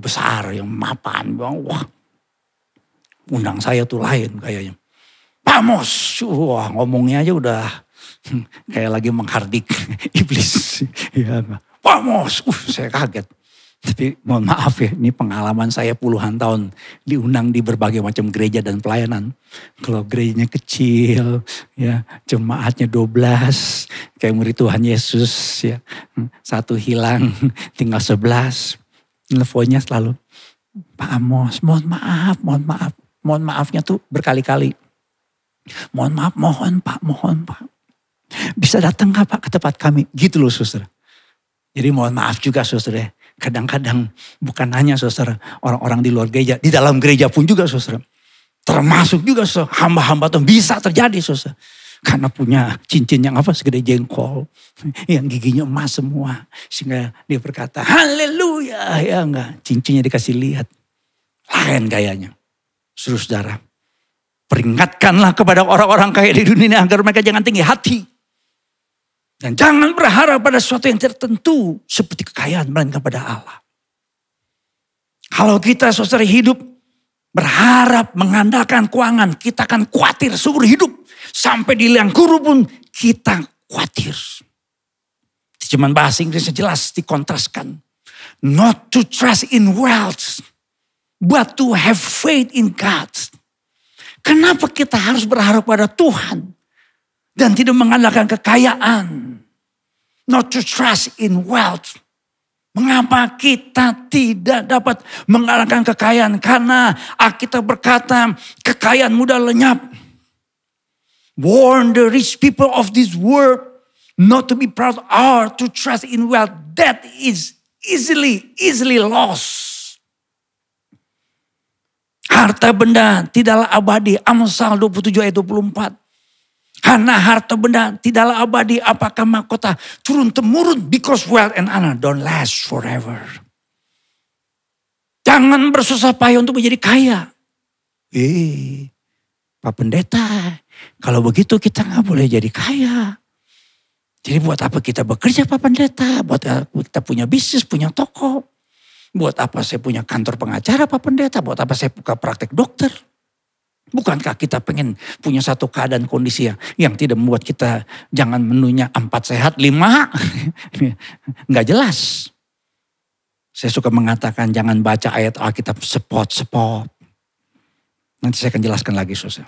besar, yang mapan, wah, undang saya tuh lain kayaknya. Pamos, wah ngomongnya aja udah kayak lagi menghardik iblis. Ya, pamos, saya kaget. Tapi mohon maaf ya, ini pengalaman saya puluhan tahun diundang di berbagai macam gereja dan pelayanan. Kalau gerejanya kecil, ya jemaatnya 12, kayak murid Tuhan Yesus, ya satu hilang, tinggal 11. Teleponnya selalu, Pak Amos, mohon maaf. Mohon maafnya tuh berkali-kali. Mohon maaf, mohon Pak. Bisa datang gak Pak ke tempat kami? Gitu loh saudara. Jadi mohon maaf juga saudara. Kadang-kadang bukan hanya saudara orang-orang di luar gereja, di dalam gereja pun juga saudara. Termasuk juga saudara, hamba-hamba Tuhan bisa terjadi saudara. Karena punya cincin yang apa segede jengkol, yang giginya emas semua. Sehingga dia berkata, haleluya, ya enggak. Cincinnya dikasih lihat, lain gayanya. Saudara, peringatkanlah kepada orang-orang kaya di dunia ini agar mereka jangan tinggi hati. Dan jangan berharap pada sesuatu yang tertentu seperti kekayaan, melainkan pada Allah. Kalau kita saudara hidup berharap mengandalkan keuangan, kita akan khawatir seumur hidup. Sampai di liang guru pun kita khawatir. Cuman bahasa Inggrisnya jelas dikontraskan. Not to trust in wealth, but to have faith in God. Kenapa kita harus berharap pada Tuhan? Dan tidak mengandalkan kekayaan. Not to trust in wealth. Mengapa kita tidak dapat mengandalkan kekayaan? Karena Alkitab berkata kekayaan mudah lenyap. Warn the rich people of this world not to be proud or to trust in wealth that is easily lost. Harta benda tidaklah abadi. Amsal 27 ayat 24. Karena harta benda tidaklah abadi, apakah mahkota turun-temurun, because wealth and honor don't last forever. Jangan bersusah payah untuk menjadi kaya. Pak Pendeta, kalau begitu kita gak boleh jadi kaya. Jadi buat apa kita bekerja Pak Pendeta? Buat kita punya bisnis, punya toko. Buat apa saya punya kantor pengacara Pak Pendeta? Buat apa saya buka praktek dokter? Bukankah kita pengen punya satu keadaan kondisi yang tidak membuat kita jangan menunya 4 sehat 5? Nggak jelas. Saya suka mengatakan jangan baca ayat Alkitab sepot-sepot. Nanti saya akan jelaskan lagi saudara.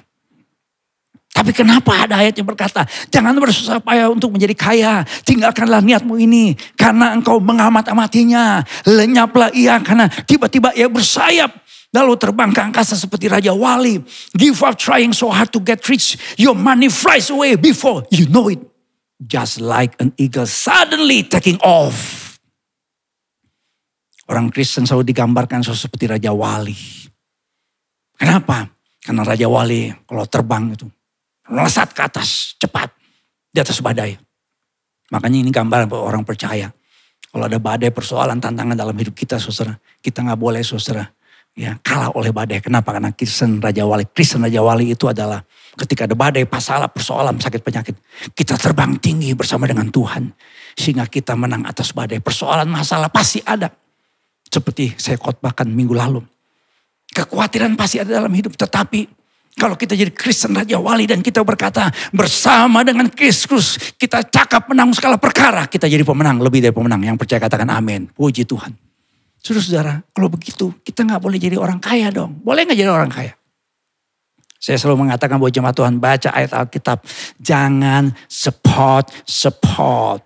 Tapi kenapa ada ayat yang berkata, jangan bersusah payah untuk menjadi kaya. Tinggalkanlah niatmu ini karena engkau mengamat-amatinya. Lenyaplah ia karena tiba-tiba ia bersayap. Lalu terbang ke angkasa seperti Raja Wali. Give up trying so hard to get rich. Your money flies away before you know it. Just like an eagle suddenly taking off. Orang Kristen selalu digambarkan seperti Raja Wali. Kenapa? Karena Raja Wali kalau terbang itu melesat ke atas cepat. Di atas badai. Makanya ini gambar orang percaya. Kalau ada badai persoalan tantangan dalam hidup kita saudara. Kita gak boleh saudara. Ya, kalah oleh badai. Kenapa? Karena Kristen Raja Wali itu adalah ketika ada badai, masalah, persoalan, sakit, penyakit. Kita terbang tinggi bersama dengan Tuhan. Sehingga kita menang atas badai. Persoalan, masalah pasti ada. Seperti saya khotbahkan minggu lalu. Kekhawatiran pasti ada dalam hidup. Tetapi kalau kita jadi Kristen Raja Wali dan kita berkata bersama dengan Kristus. Kita cakap menang segala perkara. Kita jadi pemenang, lebih dari pemenang. Yang percaya katakan amin. Puji Tuhan. Saudara, kalau begitu kita gak boleh jadi orang kaya dong. Boleh gak jadi orang kaya? Saya selalu mengatakan bahwa jemaat Tuhan baca ayat Alkitab. Jangan sepot-sepot.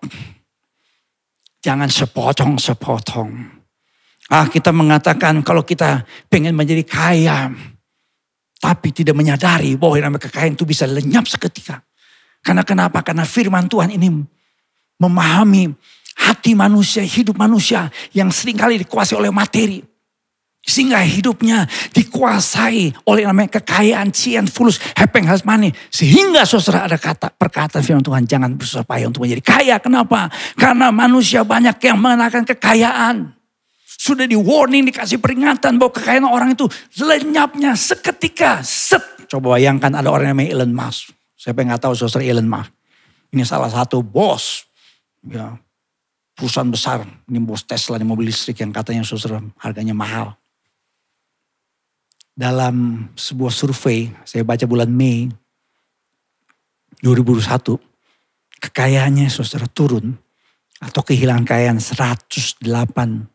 Jangan sepotong-sepotong. Kita mengatakan kalau kita pengen menjadi kaya. Tapi tidak menyadari bahwa yang namanya kekayaan itu bisa lenyap seketika. Karena kenapa? Karena firman Tuhan ini memahami hati manusia, hidup manusia yang seringkali dikuasai oleh materi. Sehingga hidupnya dikuasai oleh namanya kekayaan, cian, fulus, hepeng, hasmani. Sehingga saudara ada perkataan firman Tuhan, jangan bersusah payah untuk menjadi kaya. Kenapa? Karena manusia banyak yang mengenakan kekayaan. Sudah di warning, dikasih peringatan bahwa kekayaan orang itu lenyapnya seketika. Coba bayangkan ada orang yang namanya Elon Musk. Siapa yang gak tahu saudara Elon Musk. Ini salah satu bos. Ya. Perusahaan besar, ini bos Tesla, ini mobil listrik yang katanya saudara harganya mahal. Dalam sebuah survei, saya baca bulan Mei 2021, kekayaannya saudara turun atau kehilangan kekayaan 108,52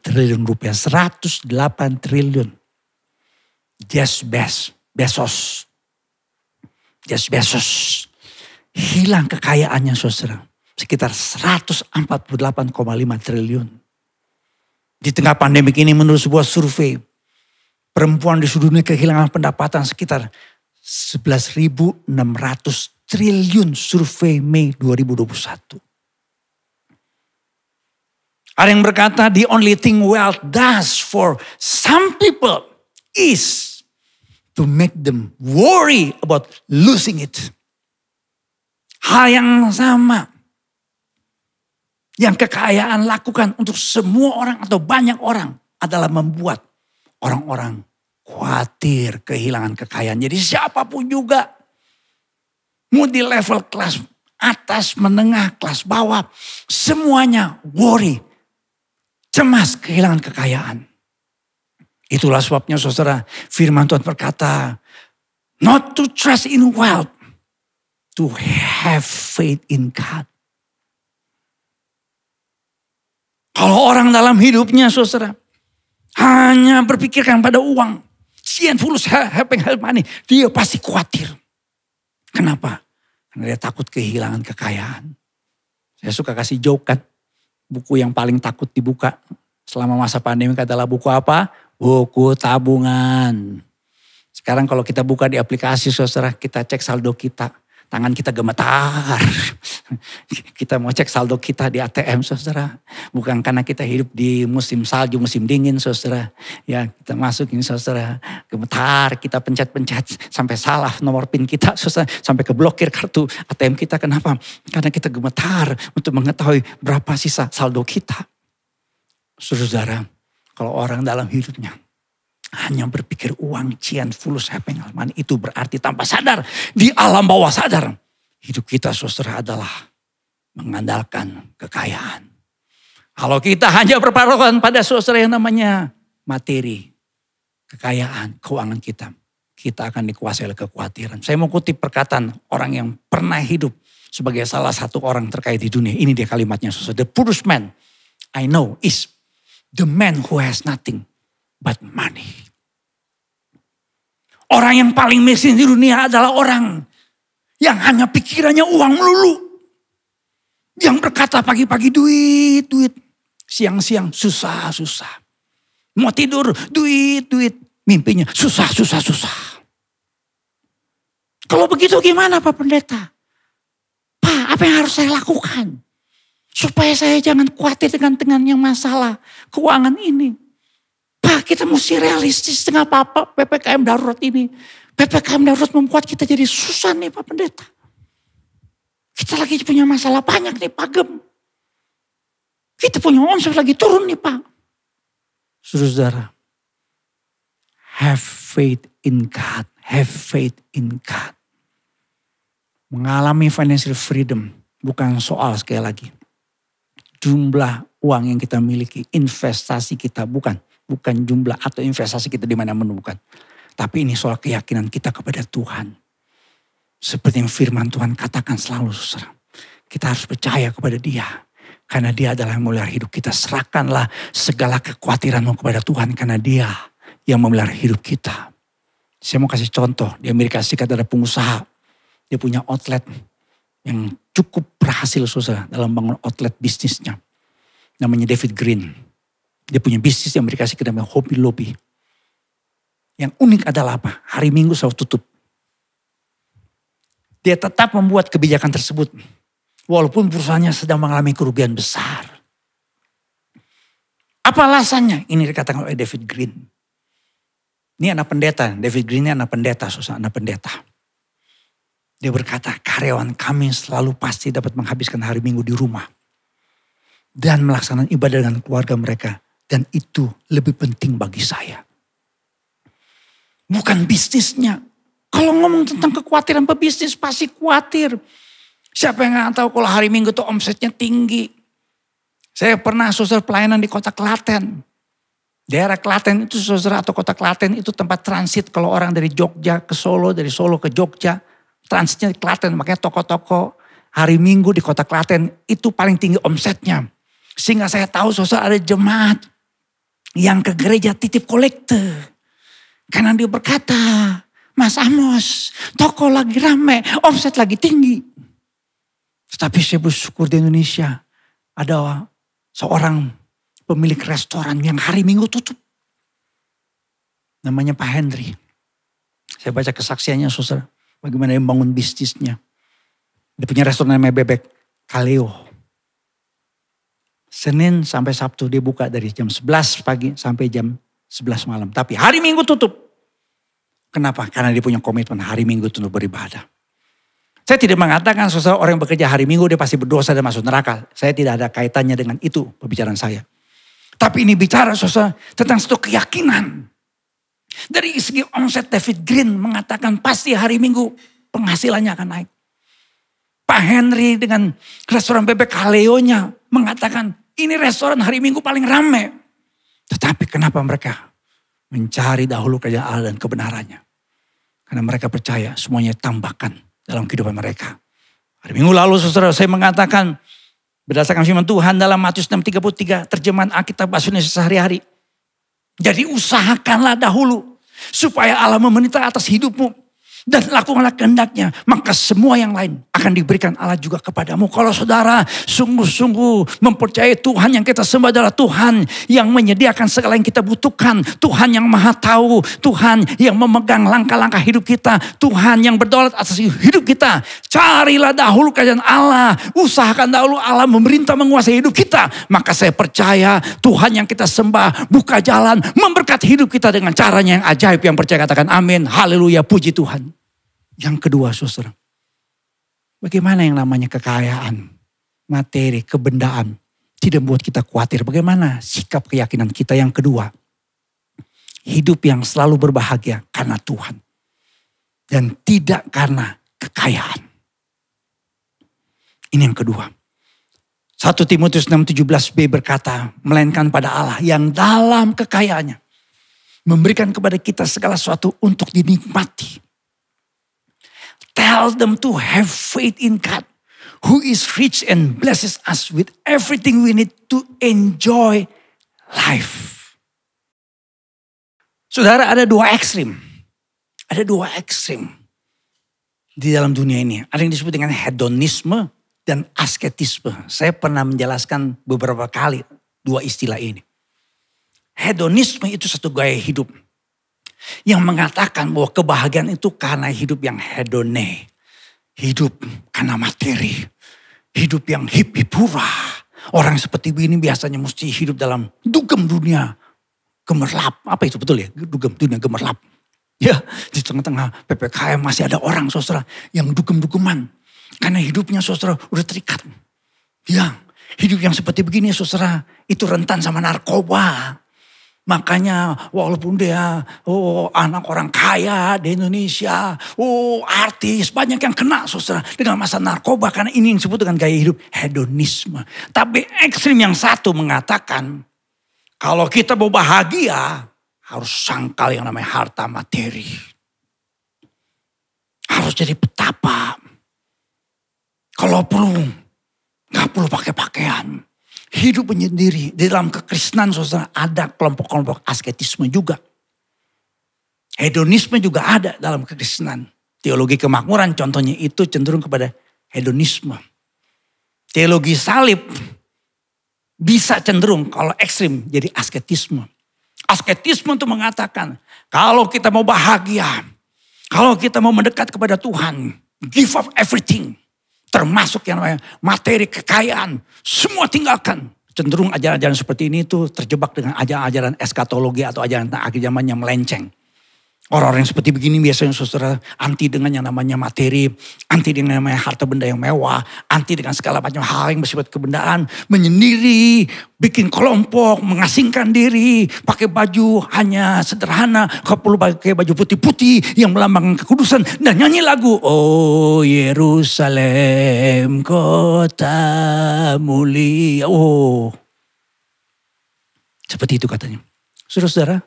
triliun rupiah. 108 triliun. Jeff Bezos hilang kekayaannya saudara. Sekitar 148,5 triliun. Di tengah pandemik ini menurut sebuah survei, perempuan di seluruh dunia kehilangan pendapatan sekitar 11.600 triliun survei Mei 2021. Ada yang berkata, the only thing wealth does for some people is to make them worry about losing it. Hal yang sama yang kekayaan lakukan untuk semua orang atau banyak orang adalah membuat orang-orang khawatir kehilangan kekayaan. Jadi siapapun juga, mau di level kelas atas, menengah, kelas bawah, semuanya worry, cemas kehilangan kekayaan. Itulah sebabnya saudara, firman Tuhan berkata, not to trust in wealth, to have faith in God. Kalau orang dalam hidupnya saudara, hanya berpikirkan pada uang, cian, fulus, hepeng, money, dia pasti khawatir. Kenapa? Karena dia takut kehilangan kekayaan. Saya suka kasih joke kan, buku yang paling takut dibuka selama masa pandemi adalah buku apa? Buku tabungan. Sekarang kalau kita buka di aplikasi saudara, kita cek saldo kita. Tangan kita gemetar. Kita mau cek saldo kita di ATM saudara. Bukan karena kita hidup di musim salju, musim dingin saudara. Ya kita masukin saudara. Gemetar, kita pencet-pencet sampai salah nomor PIN kita saudara. Sampai keblokir kartu ATM kita. Kenapa? Karena kita gemetar untuk mengetahui berapa sisa saldo kita. Saudara, kalau orang dalam hidupnya hanya berpikir uang, cian, fulus, hepeng, money, itu berarti tanpa sadar di alam bawah sadar hidup kita saudara adalah mengandalkan kekayaan. Kalau kita hanya berpatokan pada saudara yang namanya materi, kekayaan, keuangan kita, kita akan dikuasai oleh kekhawatiran. Saya mau kutip perkataan orang yang pernah hidup sebagai salah satu orang terkaya di dunia. Ini dia kalimatnya, saudara. The poorest man I know is the man who has nothing but money. Orang yang paling miskin di dunia adalah orang yang hanya pikirannya uang melulu. Yang berkata pagi-pagi duit, duit. Siang-siang susah. Mau tidur duit. Mimpinya susah. Kalau begitu gimana Pak Pendeta? Pak, apa yang harus saya lakukan? Supaya saya jangan khawatir dengan yang masalah keuangan ini. Pak, kita mesti realistis dengan apa PPKM darurat ini. PPKM darurat membuat kita jadi susah nih Pak Pendeta. Kita lagi punya masalah banyak nih Pak Gem. Kita punya omset lagi turun nih Pak. Saudara, have faith in God. Have faith in God. Mengalami financial freedom bukan soal sekali lagi jumlah uang yang kita miliki, investasi kita bukan jumlah atau investasi kita di mana-mana bukan. Tapi ini soal keyakinan kita kepada Tuhan. Seperti yang firman Tuhan katakan selalu, saudara. Kita harus percaya kepada Dia. Karena Dia adalah yang memelihara hidup kita. Serahkanlah segala kekhawatiranmu kepada Tuhan karena Dia yang memelihara hidup kita. Saya mau kasih contoh. Di Amerika Serikat ada pengusaha. Dia punya outlet yang cukup berhasil saudara dalam bangun outlet bisnisnya. Namanya David Green. Dia punya bisnis di Amerika Serikat namanya Hobby Lobby. Yang unik adalah apa? Hari Minggu selalu tutup. Dia tetap membuat kebijakan tersebut. Walaupun perusahaannya sedang mengalami kerugian besar. Apa alasannya? Ini dikatakan oleh David Green. Ini anak pendeta. David Green ini anak pendeta. Anak pendeta. Dia berkata, karyawan kami selalu pasti dapat menghabiskan hari Minggu di rumah. Dan melaksanakan ibadah dengan keluarga mereka. Dan itu lebih penting bagi saya. Bukan bisnisnya. Kalau ngomong tentang kekhawatiran pebisnis pasti khawatir. Siapa yang gak tahu kalau hari Minggu tuh omsetnya tinggi. Saya pernah saudara pelayanan di kota Klaten. Daerah Klaten itu saudara atau kota Klaten itu tempat transit kalau orang dari Jogja ke Solo, dari Solo ke Jogja. Transitnya di Klaten, makanya toko-toko hari Minggu di kota Klaten itu paling tinggi omsetnya. Sehingga saya tahu saudara ada jemaat yang ke gereja titip kolekte. Karena dia berkata, Mas Amos, toko lagi rame, omset lagi tinggi. Tetapi saya bersyukur di Indonesia ada seorang pemilik restoran yang hari Minggu tutup. Namanya Pak Henry. Saya baca kesaksiannya saudara. Bagaimana dia membangun bisnisnya. Dia punya restoran namanya Bebek Kaleo. Senin sampai Sabtu dia buka dari jam 11 pagi sampai jam 11 malam. Tapi hari Minggu tutup. Kenapa? Karena dia punya komitmen hari Minggu untuk beribadah. Saya tidak mengatakan saudara orang yang bekerja hari Minggu dia pasti berdosa dan masuk neraka. Saya tidak ada kaitannya dengan itu pembicaraan saya. Tapi ini bicara saudara tentang satu keyakinan. Dari segi omset David Green mengatakan pasti hari Minggu penghasilannya akan naik. Pak Henry dengan restoran Bebek Kaleo-nya mengatakan ini restoran hari Minggu paling rame. Tetapi kenapa mereka mencari dahulu kerajaan Allah dan kebenarannya? Karena mereka percaya semuanya tambahkan dalam kehidupan mereka. Hari Minggu lalu saudara saya mengatakan berdasarkan firman Tuhan dalam Matius 6:33 terjemahan Alkitab Bahasa Indonesia sehari-hari. Jadi usahakanlah dahulu supaya Allah memerintah atas hidupmu. Dan lakukanlah kehendaknya. Maka semua yang lain akan diberikan Allah juga kepadamu. Kalau saudara sungguh-sungguh mempercayai Tuhan yang kita sembah adalah Tuhan yang menyediakan segala yang kita butuhkan. Tuhan yang maha tahu. Tuhan yang memegang langkah-langkah hidup kita. Tuhan yang berdaulat atas hidup kita. Carilah dahulu kerajaan Allah. Usahakan dahulu Allah memerintah menguasai hidup kita. Maka saya percaya Tuhan yang kita sembah buka jalan. Memberkati hidup kita dengan caranya yang ajaib. Yang percaya katakan amin. Haleluya, puji Tuhan. Yang kedua saudara, bagaimana yang namanya kekayaan, materi, kebendaan tidak membuat kita khawatir. Bagaimana sikap keyakinan kita yang kedua, hidup yang selalu berbahagia karena Tuhan dan tidak karena kekayaan. Ini yang kedua. 1 Timotius 6:17b berkata, melainkan pada Allah yang dalam kekayaannya Memberikan kepada kita segala sesuatu untuk dinikmati. Tell them to have faith in God, who is rich and blesses us with everything we need to enjoy life. Saudara, ada dua ekstrim. Ada dua ekstrim di dalam dunia ini. Ada yang disebut dengan hedonisme dan asketisme. Saya pernah menjelaskan beberapa kali dua istilah ini. Hedonisme itu satu gaya hidup yang mengatakan bahwa kebahagiaan itu karena hidup yang hedone. Hidup karena materi. Hidup yang hip-hip-hura. Orang seperti ini biasanya mesti hidup dalam dugem dunia gemerlap. Apa itu betul ya? Dugem dunia gemerlap. Ya, di tengah-tengah PPKM masih ada orang saudara yang dugem-dugeman. Karena hidupnya saudara udah terikat. Ya, hidup yang seperti begini saudara itu rentan sama narkoba. Makanya walaupun dia anak orang kaya di Indonesia, artis banyak yang kena saudara dengan masa narkoba karena ini yang disebut dengan gaya hidup hedonisme. Tapi ekstrim yang satu mengatakan kalau kita mau bahagia harus sangkal yang namanya harta materi. Harus jadi petapa. Kalau perlu gak perlu pakai pakaian. Hidup menyendiri. Di dalam kekristenan saudara ada kelompok-kelompok asketisme juga. Hedonisme juga ada dalam kekristenan. Teologi kemakmuran contohnya itu cenderung kepada hedonisme. Teologi salib bisa cenderung kalau ekstrim jadi asketisme. Asketisme itu mengatakan kalau kita mau bahagia, kalau kita mau mendekat kepada Tuhan, give up everything. Termasuk yang namanya materi, kekayaan. Semua tinggalkan. Cenderung ajaran-ajaran seperti ini itu terjebak dengan ajaran-ajaran eskatologi atau ajaran tentang akhir zaman yang melenceng. Orang-orang yang seperti begini biasanya saudara anti dengan yang namanya materi, anti dengan yang namanya harta benda yang mewah, anti dengan segala macam hal yang bersifat kebendaan, menyendiri, bikin kelompok, mengasingkan diri, pakai baju hanya sederhana, kalau perlu pakai baju putih-putih yang melambangkan kekudusan dan nyanyi lagu Oh Yerusalem kota mulia. Seperti itu katanya. Saudara-saudara,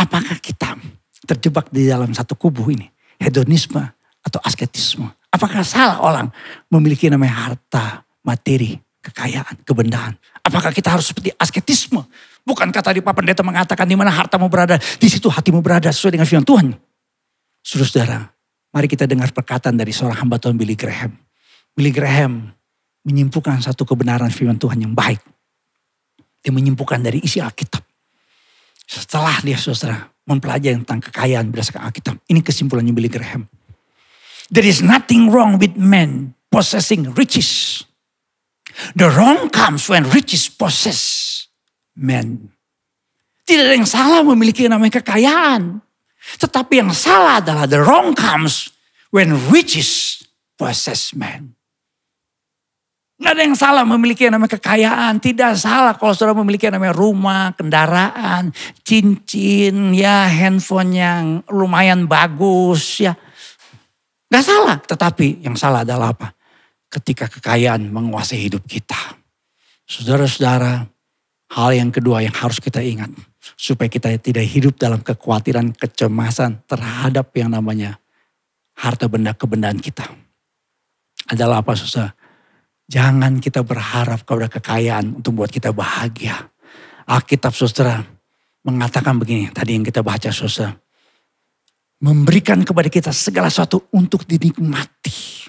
apakah kita terjebak di dalam satu kubu ini? Hedonisme atau asketisme. Apakah salah orang memiliki namanya harta, materi, kekayaan, kebendaan? Apakah kita harus seperti asketisme? Bukankah tadi Pak Pendeta mengatakan di mana hartamu berada, di situ hatimu berada sesuai dengan firman Tuhan? Saudara-saudara, mari kita dengar perkataan dari seorang hamba Tuhan Billy Graham. Billy Graham menyimpulkan satu kebenaran firman Tuhan yang baik. Dia menyimpulkan dari isi Alkitab. Setelah dia saudara mempelajari tentang kekayaan berdasarkan Alkitab. Ini kesimpulannya Billy Graham. There is nothing wrong with men possessing riches. The wrong comes when riches possess men. Tidak ada yang salah memiliki namanya kekayaan. Tetapi yang salah adalah the wrong comes when riches possess men. Nggak ada yang salah memiliki yang namanya kekayaan. Tidak salah kalau saudara memiliki yang namanya rumah, kendaraan, cincin, ya handphone yang lumayan bagus. Ya, nggak salah. Tetapi yang salah adalah apa? Ketika kekayaan menguasai hidup kita. Saudara-saudara, hal yang kedua yang harus kita ingat. Supaya kita tidak hidup dalam kekhawatiran, kecemasan terhadap yang namanya harta benda kebendaan kita. Adalah apa saudara? Jangan kita berharap kepada kekayaan untuk buat kita bahagia. Alkitab saudara mengatakan begini, tadi yang kita baca saudara. Memberikan kepada kita segala sesuatu untuk dinikmati.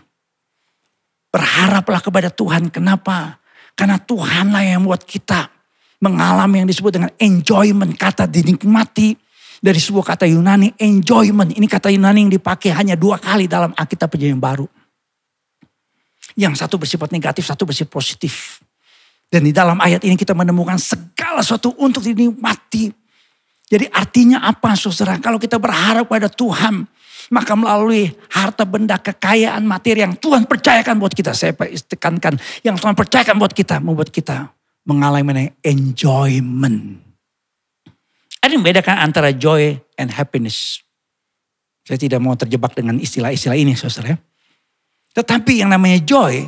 Berharaplah kepada Tuhan, kenapa? Karena Tuhanlah yang membuat kita mengalami yang disebut dengan enjoyment. Kata dinikmati dari sebuah kata Yunani, enjoyment. Ini kata Yunani yang dipakai hanya 2 kali dalam Alkitab Perjanjian Baru. Yang satu bersifat negatif, satu bersifat positif. Dan di dalam ayat ini kita menemukan segala sesuatu untuk dinikmati. Jadi artinya apa saudara? Kalau kita berharap pada Tuhan, maka melalui harta benda, kekayaan, materi yang Tuhan percayakan buat kita. Saya tekankan, yang Tuhan percayakan buat kita, membuat kita mengalami enjoyment. Ada yang membedakan antara joy and happiness. Saya tidak mau terjebak dengan istilah-istilah ini saudara. Tetapi yang namanya joy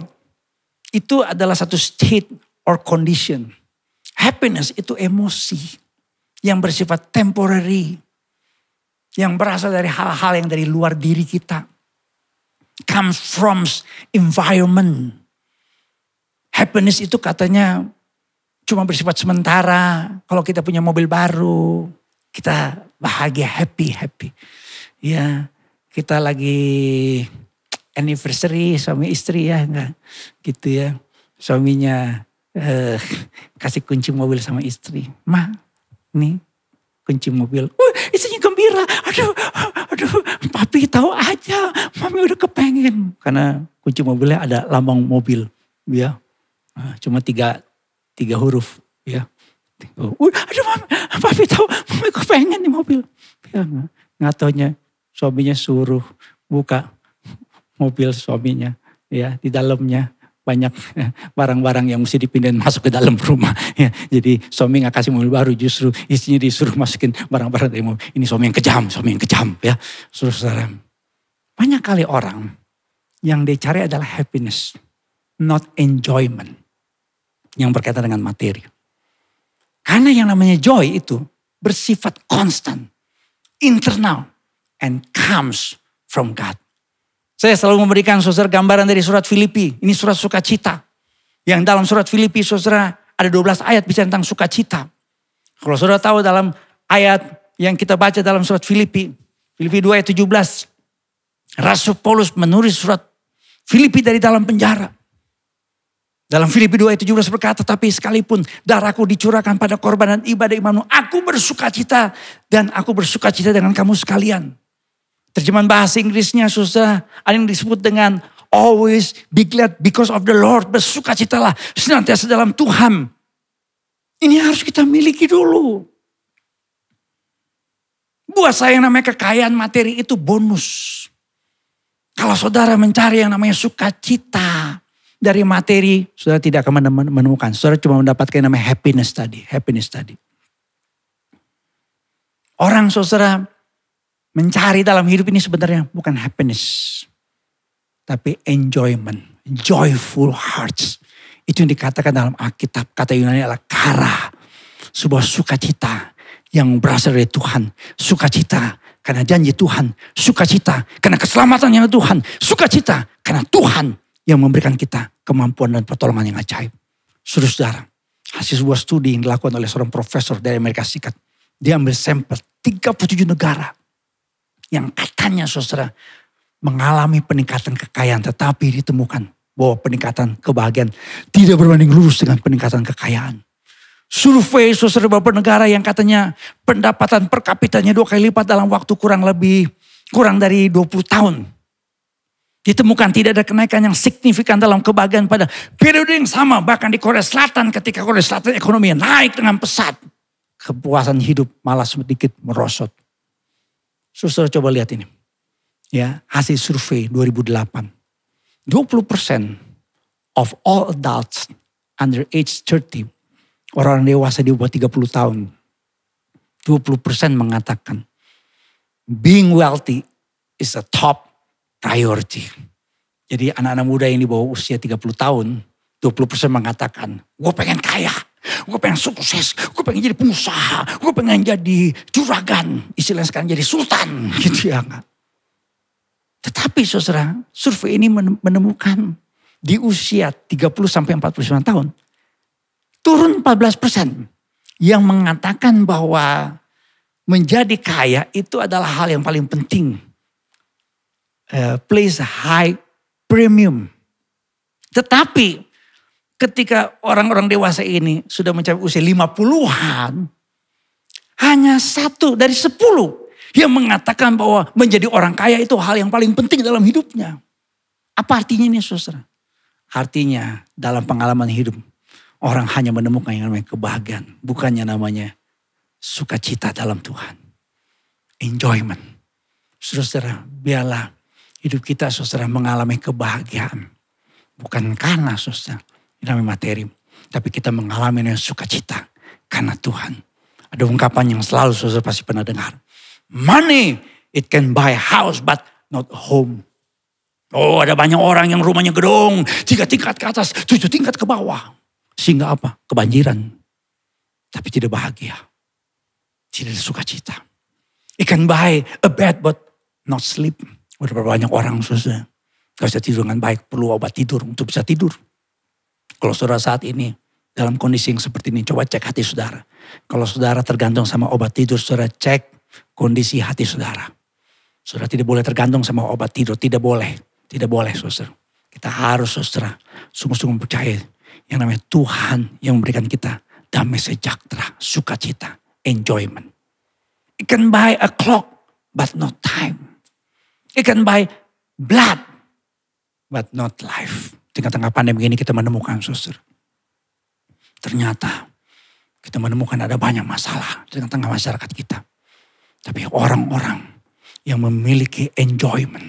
itu adalah satu state or condition. Happiness itu emosi yang bersifat temporary, yang berasal dari hal-hal yang dari luar diri kita. Comes from environment. Happiness itu katanya cuma bersifat sementara. Kalau kita punya mobil baru, kita bahagia, happy. Ya, kita lagi anniversary suami istri ya, enggak gitu ya. Suaminya kasih kunci mobil sama istri. Ma, nih kunci mobil. Istrinya gembira. Aduh, papi tahu aja. Mami udah kepengen. Karena kunci mobilnya ada lambang mobil. Ya, cuma tiga huruf. Ya. Aduh, papi tahu. Mami kepengen nih mobil. Ya, nggak taunya suaminya suruh buka mobil suaminya. Ya, di dalamnya banyak barang-barang yang mesti dipindahin masuk ke dalam rumah. Ya, jadi suami gak kasih mobil baru, justru istrinya disuruh masukin barang-barang dari mobil. Ini suami yang kejam ya. Saudara, banyak kali orang yang dicari adalah happiness, not enjoyment. Yang berkaitan dengan materi. Karena yang namanya joy itu bersifat constant, internal, and comes from God. Saya selalu memberikan saudara gambaran dari surat Filipi. Ini surat sukacita. Yang dalam surat Filipi saudara ada 12 ayat bicara tentang sukacita. Kalau saudara tahu dalam ayat yang kita baca dalam surat Filipi. Filipi 2 ayat 17. Rasul Paulus menulis surat Filipi dari dalam penjara. Dalam Filipi 2 ayat 17 berkata, tapi sekalipun darahku dicurahkan pada korban dan ibadah imanmu, aku bersukacita dan aku bersukacita dengan kamu sekalian. Terjemahan bahasa Inggrisnya saudara, ada yang disebut dengan always be glad because of the Lord. Bersukacitalah senantiasa dalam Tuhan. Ini harus kita miliki dulu. Buat saya yang namanya kekayaan materi itu bonus. Kalau saudara mencari yang namanya sukacita dari materi, saudara tidak akan menemukan. Saudara cuma mendapatkan yang namanya happiness tadi. Orang saudara mencari dalam hidup ini sebenarnya bukan happiness. Tapi enjoyment. Joyful hearts. Itu yang dikatakan dalam Alkitab. Kata Yunani adalah kara. Sebuah sukacita yang berasal dari Tuhan. Sukacita karena janji Tuhan. Sukacita karena keselamatan yang Tuhan. Sukacita karena Tuhan yang memberikan kita kemampuan dan pertolongan yang ajaib. Saudara, hasil sebuah studi yang dilakukan oleh seorang profesor dari Amerika Serikat. Dia ambil sampel 37 negara. Yang katanya saudara mengalami peningkatan kekayaan. Tetapi ditemukan bahwa peningkatan kebahagiaan tidak berbanding lurus dengan peningkatan kekayaan. Survei saudara beberapa negara yang katanya pendapatan per kapitanya 2 kali lipat dalam waktu kurang dari 20 tahun. Ditemukan tidak ada kenaikan yang signifikan dalam kebahagiaan pada periode yang sama. Bahkan di Korea Selatan ketika Korea Selatan ekonominya naik dengan pesat. Kepuasan hidup malah sedikit merosot. Saudara coba lihat ini. Ya, hasil survei 2008. 20% of all adults under age 30. Orang dewasa di bawah 30 tahun. 20% mengatakan being wealthy is a top priority. Jadi anak-anak muda yang di bawah usia 30 tahun. 20% mengatakan gue pengen kaya. Gue pengen sukses, gue pengen jadi pengusaha, gue pengen jadi juragan. Istilahnya sekarang jadi sultan gitu ya. Tetapi saudara, survei ini menemukan di usia 30 sampai 49 tahun. Turun 14% yang mengatakan bahwa menjadi kaya itu adalah hal yang paling penting. Place high premium. Tetapi ketika orang-orang dewasa ini sudah mencapai usia 50-an, hanya 1 dari 10 yang mengatakan bahwa menjadi orang kaya itu hal yang paling penting dalam hidupnya. Apa artinya ini saudara? Artinya dalam pengalaman hidup, orang hanya menemukan yang namanya kebahagiaan. Bukannya namanya sukacita dalam Tuhan. Enjoyment. Saudara, biarlah hidup kita saudara mengalami kebahagiaan. Bukan karena saudara namanya materi. Tapi kita mengalami sukacita karena Tuhan. Ada ungkapan yang selalu saudara pasti pernah dengar. Money, it can buy a house but not a home. Oh, ada banyak orang yang rumahnya gedung. 3 tingkat ke atas, 7 tingkat ke bawah. Sehingga apa? Kebanjiran. Tapi tidak bahagia. tidak ada sukacita. You can buy a bed but not sleep. Udah berapa banyak orang susah. Gak bisa tidur dengan baik, perlu obat tidur untuk bisa tidur. Kalau saudara saat ini dalam kondisi yang seperti ini, coba cek hati saudara. Kalau saudara tergantung sama obat tidur, saudara cek kondisi hati saudara. Saudara tidak boleh tergantung sama obat tidur, tidak boleh. Tidak boleh saudara. Kita harus saudara sungguh-sungguh percaya yang namanya Tuhan yang memberikan kita damai sejahtera, sukacita, enjoyment. You can buy a clock but not time. You can buy blood but not life. Di tengah-tengah pandemi ini kita menemukan saudara. Ternyata kita menemukan ada banyak masalah di tengah-tengah masyarakat kita. Tapi orang-orang yang memiliki enjoyment,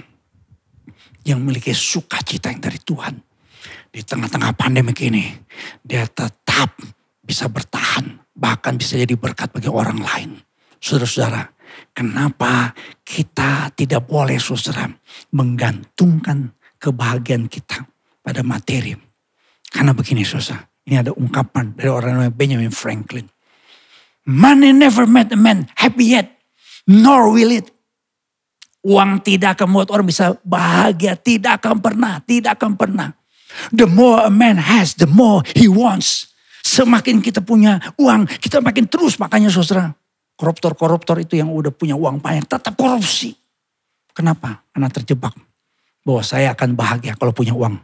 yang memiliki sukacita yang dari Tuhan. Di tengah-tengah pandemi ini, dia tetap bisa bertahan. Bahkan bisa jadi berkat bagi orang lain. Saudara-saudara, kenapa kita tidak boleh saudara menggantungkan kebahagiaan kita pada materi? Karena begini saudara, ini ada ungkapan dari orang namanya Benjamin Franklin. Money never made a man happy yet, nor will it. Uang tidak akan membuat orang bisa bahagia, tidak akan pernah. The more a man has, the more he wants. Semakin kita punya uang, kita makin terus. Makanya saudara, koruptor-koruptor itu yang udah punya uang banyak tetap korupsi. Kenapa? Karena terjebak bahwa saya akan bahagia kalau punya uang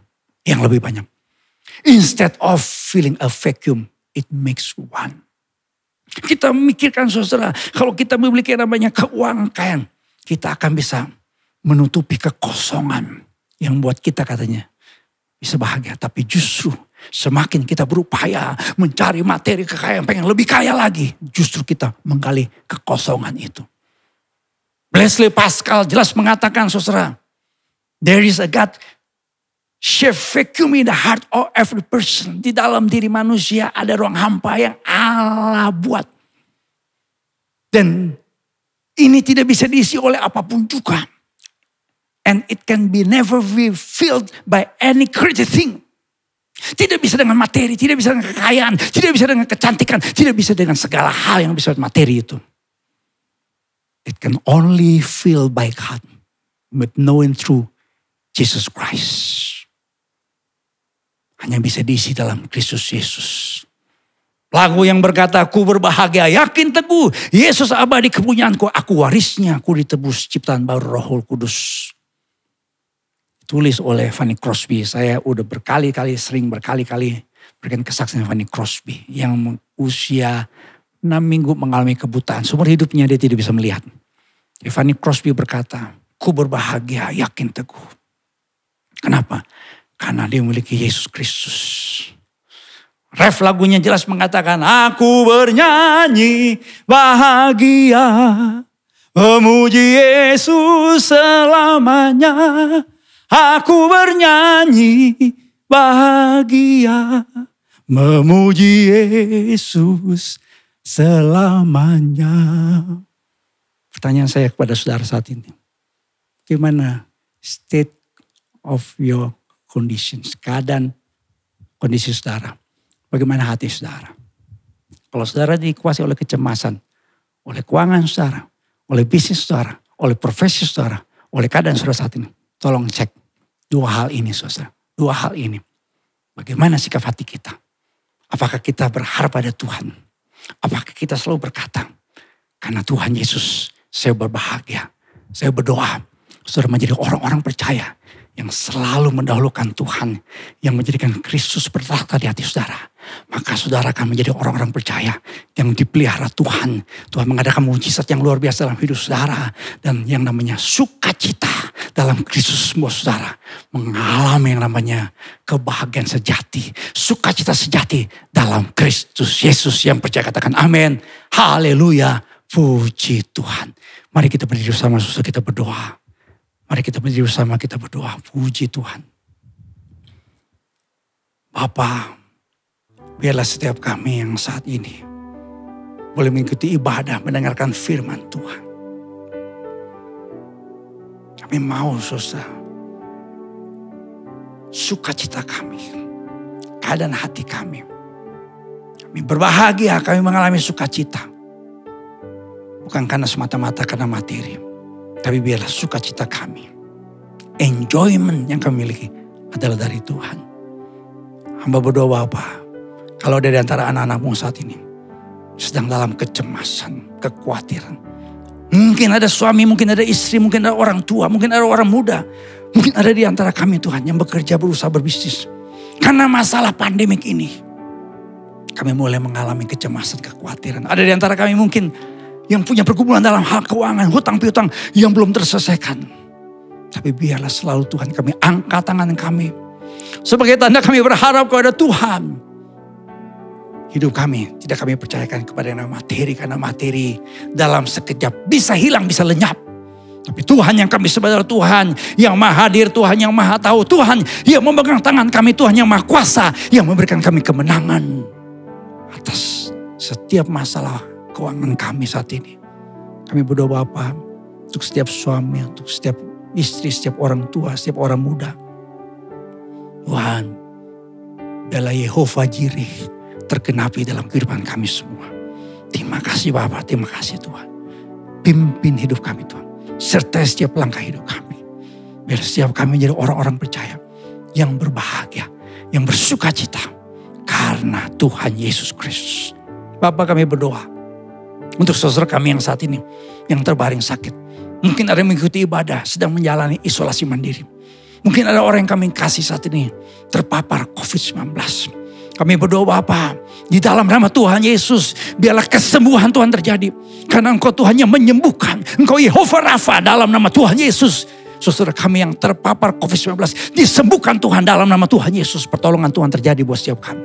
yang lebih banyak. Instead of feeling a vacuum, it makes one. Kita memikirkan saudara, kalau kita memiliki namanya keuangan, kita akan bisa menutupi kekosongan yang buat kita katanya bisa bahagia. Tapi justru semakin kita berupaya mencari materi kekayaan, pengen lebih kaya lagi, justru kita menggali kekosongan itu. Blaise Pascal jelas mengatakan saudara, there is a God shape vacuum in the heart of every person. Di dalam diri manusia ada ruang hampa yang Allah buat. Dan ini tidak bisa diisi oleh apapun juga. And it can be never be filled by any created thing. Tidak bisa dengan materi, tidak bisa dengan kekayaan, tidak bisa dengan kecantikan, tidak bisa dengan segala hal yang bisa materi itu. It can only filled by God, but knowing through Jesus Christ. Hanya bisa diisi dalam Kristus Yesus. Lagu yang berkata, aku berbahagia, yakin teguh, Yesus abadi kepunyaanku, aku warisnya, aku ditebus ciptaan baru Roh Kudus. Tulis oleh Fanny Crosby. Saya udah sering berkali-kali berikan kesaksian Fanny Crosby yang usia 6 minggu mengalami kebutaan. Seumur hidupnya dia tidak bisa melihat. Jadi Fanny Crosby berkata, aku berbahagia, yakin teguh. Kenapa? Karena dia memiliki Yesus Kristus. Ref lagunya jelas mengatakan, aku bernyanyi bahagia, memuji Yesus selamanya. Aku bernyanyi bahagia, memuji Yesus selamanya. Pertanyaan saya kepada saudara saat ini, bagaimana state of your conditions, keadaan kondisi saudara? Bagaimana hati saudara? Kalau saudara dikuasai oleh kecemasan, oleh keuangan saudara, oleh bisnis saudara, oleh profesi saudara, oleh keadaan saudara saat ini, tolong cek dua hal ini saudara. Dua hal ini. Bagaimana sikap hati kita? Apakah kita berharap pada Tuhan? Apakah kita selalu berkata, karena Tuhan Yesus saya berbahagia, saya berdoa, saudara menjadi orang-orang percaya yang selalu mendahulukan Tuhan, yang menjadikan Kristus bertakhta di hati saudara. Maka saudara akan menjadi orang-orang percaya yang dipelihara Tuhan. Tuhan mengadakan mujizat yang luar biasa dalam hidup saudara. Dan yang namanya sukacita dalam Kristus membuat saudara mengalami yang namanya kebahagiaan sejati. Sukacita sejati dalam Kristus Yesus yang percaya, katakan amin. Haleluya, puji Tuhan. Mari kita berdiri bersama, saudara, kita berdoa. Mari kita berdiri bersama, kita berdoa. Puji Tuhan. Bapa, biarlah setiap kami yang saat ini boleh mengikuti ibadah, mendengarkan firman Tuhan. Kami mau saudara, sukacita kami, keadaan hati kami. Kami berbahagia, kami mengalami sukacita. Bukan karena semata-mata karena materi. Tapi biarlah sukacita kami, enjoyment yang kami miliki adalah dari Tuhan. Hamba berdoa Bapa, kalau ada di antara anak-anakmu saat ini sedang dalam kecemasan, kekhawatiran. Mungkin ada suami, mungkin ada istri, mungkin ada orang tua, mungkin ada orang muda. Mungkin ada di antara kami Tuhan yang bekerja, berusaha, berbisnis. Karena masalah pandemik ini, kami mulai mengalami kecemasan, kekhawatiran. Ada di antara kami mungkin yang punya pergumulan dalam hal keuangan, hutang piutang yang belum terselesaikan. Tapi biarlah selalu Tuhan kami angkat tangan kami. Sebagai tanda kami berharap kepada Tuhan. Hidup kami tidak kami percayakan kepada yang namanya materi. Karena materi dalam sekejap bisa hilang, bisa lenyap. Tapi Tuhan yang kami sebagai Tuhan yang maha hadir, Tuhan yang maha tahu, Tuhan yang memegang tangan kami, Tuhan yang maha kuasa, yang memberikan kami kemenangan atas setiap masalah keuangan kami saat ini. Kami berdoa Bapa untuk setiap suami, untuk setiap istri, setiap orang tua, setiap orang muda. Tuhan, biarlah Yehova Jireh tergenapi dalam kehidupan kami semua. Terima kasih Bapa, terima kasih Tuhan. Pimpin hidup kami Tuhan, serta setiap langkah hidup kami. Biar setiap kami menjadi orang-orang percaya yang berbahagia, yang bersukacita karena Tuhan Yesus Kristus. Bapa, kami berdoa untuk saudara kami yang saat ini yang terbaring sakit. Mungkin ada yang mengikuti ibadah sedang menjalani isolasi mandiri. Mungkin ada orang yang kami kasih saat ini terpapar COVID-19. Kami berdoa Bapa, di dalam nama Tuhan Yesus, biarlah kesembuhan Tuhan terjadi. Karena Engkau Tuhan yang menyembuhkan. Engkau Yehova Rafa, dalam nama Tuhan Yesus. Saudara kami yang terpapar COVID-19 disembuhkan Tuhan dalam nama Tuhan Yesus. Pertolongan Tuhan terjadi buat setiap kami.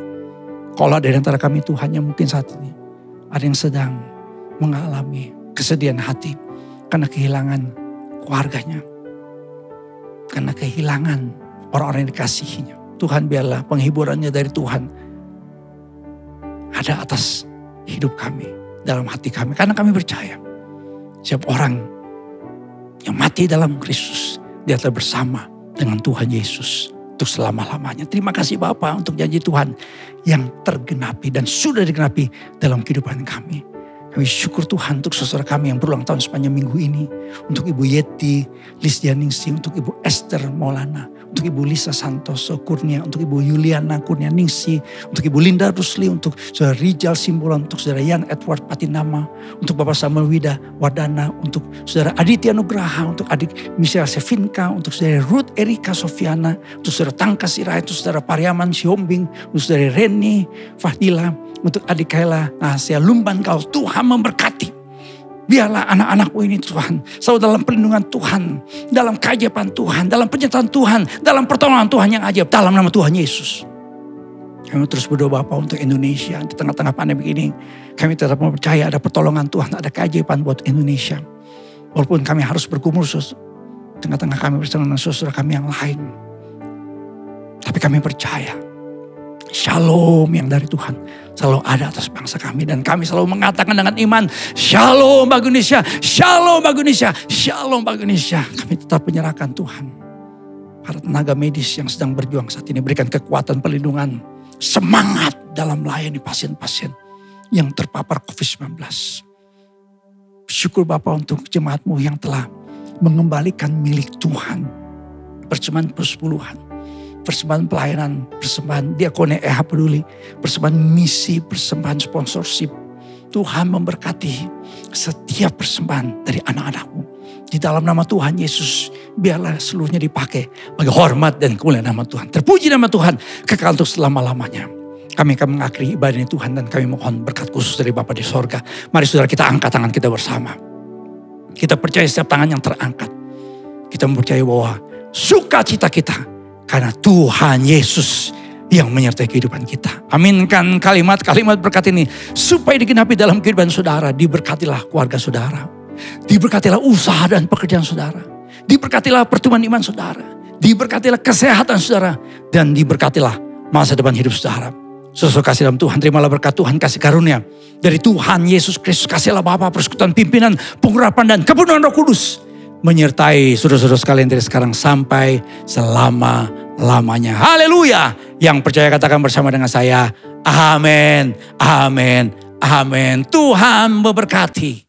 Kalau ada di antara kami Tuhan yang mungkin saat ini ada yang sedang mengalami kesedihan hati karena kehilangan keluarganya, karena kehilangan orang-orang yang dikasihinya. Tuhan, biarlah penghiburannya dari Tuhan ada atas hidup kami, dalam hati kami. Karena kami percaya setiap orang yang mati dalam Kristus, dia telah bersama dengan Tuhan Yesus untuk selama-lamanya. Terima kasih Bapa untuk janji Tuhan yang tergenapi dan sudah digenapi dalam kehidupan kami. Kami syukur Tuhan untuk saudara kami yang berulang tahun sepanjang minggu ini. Untuk Ibu Yeti Lisdianingsi, untuk Ibu Esther Maulana, untuk Ibu Lisa Santoso Kurnia, untuk Ibu Yuliana Kurnia Ningsi, untuk Ibu Linda Rusli, untuk Saudara Rijal Simbolon, untuk Saudara Yan Edward Patinama, untuk Bapak Samuel Wida Wardana, untuk Saudara Aditya Nugraha, untuk adik Michelle Sevinka, untuk Saudara Ruth Erika Sofiana, untuk Saudara Tangka Sirait, untuk Saudara Pariaman Siombing, untuk Saudara Reni Fahdila, untuk adik Kaila Nahasia Lumban Kau. Tuhan memberkati. Biarlah anak-anakmu ini Tuhan selalu dalam perlindungan Tuhan, dalam keajaiban Tuhan, dalam penyertaan Tuhan, dalam pertolongan Tuhan yang ajaib dalam nama Tuhan Yesus. Kami terus berdoa Bapa untuk Indonesia di tengah-tengah pandemi ini. Kami tetap percaya ada pertolongan Tuhan, ada keajaiban buat Indonesia. Walaupun kami harus bergumul tengah-tengah kami bersama dengan saudara kami yang lain. Tapi kami percaya Shalom yang dari Tuhan selalu ada atas bangsa kami. Dan kami selalu mengatakan dengan iman, Shalom bagi Indonesia, Shalom bagi Indonesia, Shalom bagi Indonesia. Kami tetap menyerahkan Tuhan. Para tenaga medis yang sedang berjuang saat ini, berikan kekuatan, perlindungan, semangat dalam melayani pasien-pasien yang terpapar COVID-19. Syukur Bapa untuk jemaatmu yang telah mengembalikan milik Tuhan. Persembahan persepuluhan, persembahan pelayanan, persembahan diakonia EH Peduli, persembahan misi, persembahan sponsorship. Tuhan memberkati setiap persembahan dari anak-anakmu. Di dalam nama Tuhan Yesus, biarlah seluruhnya dipakai bagi hormat dan kemuliaan nama Tuhan. Terpuji nama Tuhan, kekal untuk selama-lamanya. Kami akan mengakhiri ibadah ini Tuhan, dan kami mohon berkat khusus dari Bapa di sorga. Mari saudara kita angkat tangan kita bersama. Kita percaya setiap tangan yang terangkat. Kita mempercayai bahwa sukacita kita karena Tuhan Yesus yang menyertai kehidupan kita. Aminkan kalimat-kalimat berkat ini supaya digenapi dalam kehidupan saudara. Diberkatilah keluarga saudara. Diberkatilah usaha dan pekerjaan saudara. Diberkatilah pertumbuhan iman saudara. Diberkatilah kesehatan saudara. Dan diberkatilah masa depan hidup saudara. Saudara kasih dalam Tuhan, terimalah berkat Tuhan, kasih karunia dari Tuhan Yesus Kristus. Kasihlah Bapa, persekutuan pimpinan, pengurapan dan kepenuhan Roh Kudus menyertai saudara-saudara sekalian dari sekarang sampai selama-lamanya. Haleluya. Yang percaya katakan bersama dengan saya, amin, amin, amin. Tuhan memberkati.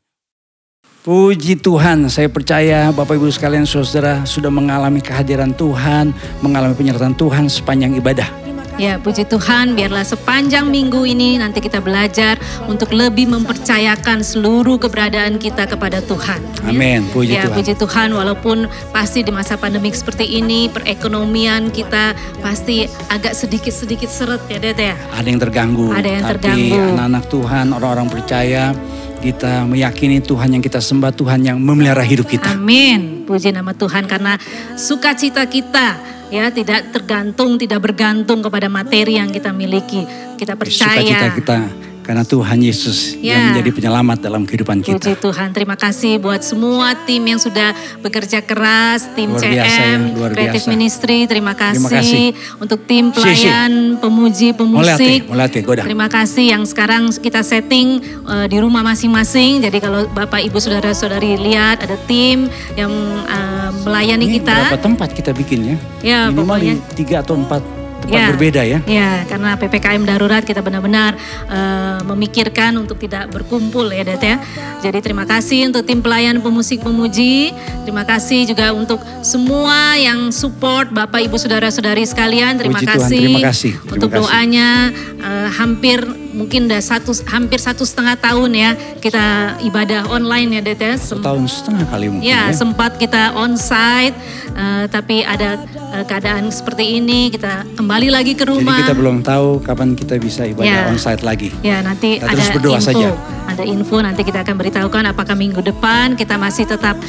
Puji Tuhan, saya percaya Bapak Ibu sekalian saudara sudah mengalami kehadiran Tuhan, mengalami penyertaan Tuhan sepanjang ibadah. Ya, puji Tuhan, biarlah sepanjang minggu ini nanti kita belajar untuk lebih mempercayakan seluruh keberadaan kita kepada Tuhan. Amin, puji ya, Tuhan. Puji Tuhan, walaupun pasti di masa pandemik seperti ini, perekonomian kita pasti agak sedikit-sedikit seret ya, Det ya. Ada yang terganggu. Ada yang tapi terganggu. Anak-anak Tuhan, orang-orang percaya, kita meyakini Tuhan yang kita sembah, Tuhan yang memelihara hidup kita. Amin, puji nama Tuhan, karena sukacita kita ya tidak bergantung kepada materi yang kita miliki. Kita percaya. Sukacita kita karena Tuhan Yesus yang menjadi penyelamat dalam kehidupan kita. Puji Tuhan, terima kasih buat semua tim yang sudah bekerja keras, tim Luar biasa, CM, luar Creative biasa. Ministry, terima kasih. Terima kasih. Untuk tim pelayan, pemuji, pemusik. Mulati, goda. Terima kasih yang sekarang kita setting di rumah masing-masing. Jadi kalau Bapak Ibu Saudara-saudari lihat ada tim yang melayani Ini kita. berapa tempat kita bikin ya? Ya, minimal pokoknya 3 atau 4 tempat berbeda ya. Ya, karena PPKM darurat kita benar-benar memikirkan untuk tidak berkumpul ya, Det ya. Jadi terima kasih untuk tim pelayan, pemusik, pemuji. Terima kasih juga untuk semua yang support Bapak Ibu Saudara-saudari sekalian. Terima Puji kasih. Tuhan, terima kasih. Untuk doanya mungkin udah hampir 1,5 tahun ya kita ibadah online ya, Det ya. 1,5 tahun kali mungkin Ya, ya. sempat kita onsite, tapi ada keadaan seperti ini, kita kembali lagi ke rumah. Jadi kita belum tahu kapan kita bisa ibadah onsite lagi. Ya, nanti Kita ada terus berdoa info. saja. Ada info, nanti kita akan beritahukan apakah minggu depan kita masih tetap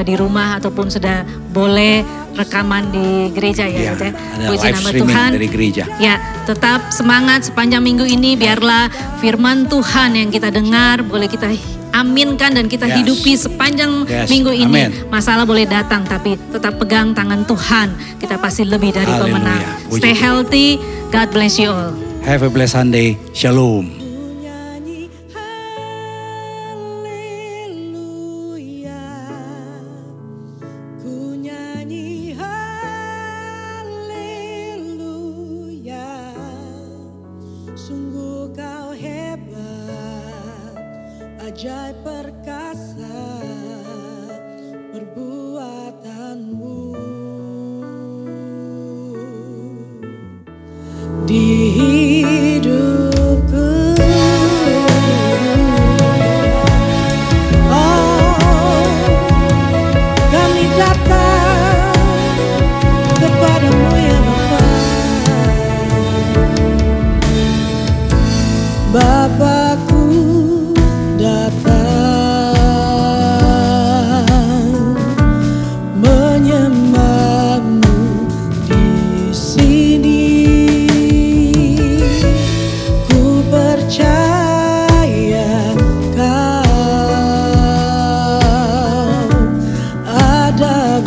di rumah ataupun sudah boleh rekaman di gereja ya. Ya, Det ya. ada Puji live nama streaming Tuhan. dari gereja. Ya, tetap semangat sepanjang minggu ini, biarlah firman Tuhan yang kita dengar boleh kita aminkan dan kita Yes. hidupi sepanjang Yes. minggu ini. Amen. Masalah boleh datang tapi tetap pegang tangan Tuhan. Kita pasti lebih dari Haleluya. pemenang. Puji Stay Tuhan. healthy. God bless you all. Have a blessed Sunday. Shalom. Ku nyanyi haleluya, sungguh kau hebat, ajaib perkasa perbuatanmu. Di hidupku, oh, kami datang kepadamu ya Bapa. Bapakku datang menyembahmu di sini. Ku percaya kau ada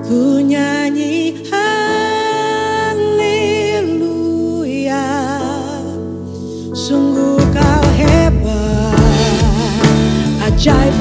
Ku nyanyi haleluya, sungguh kau hebat, ajaib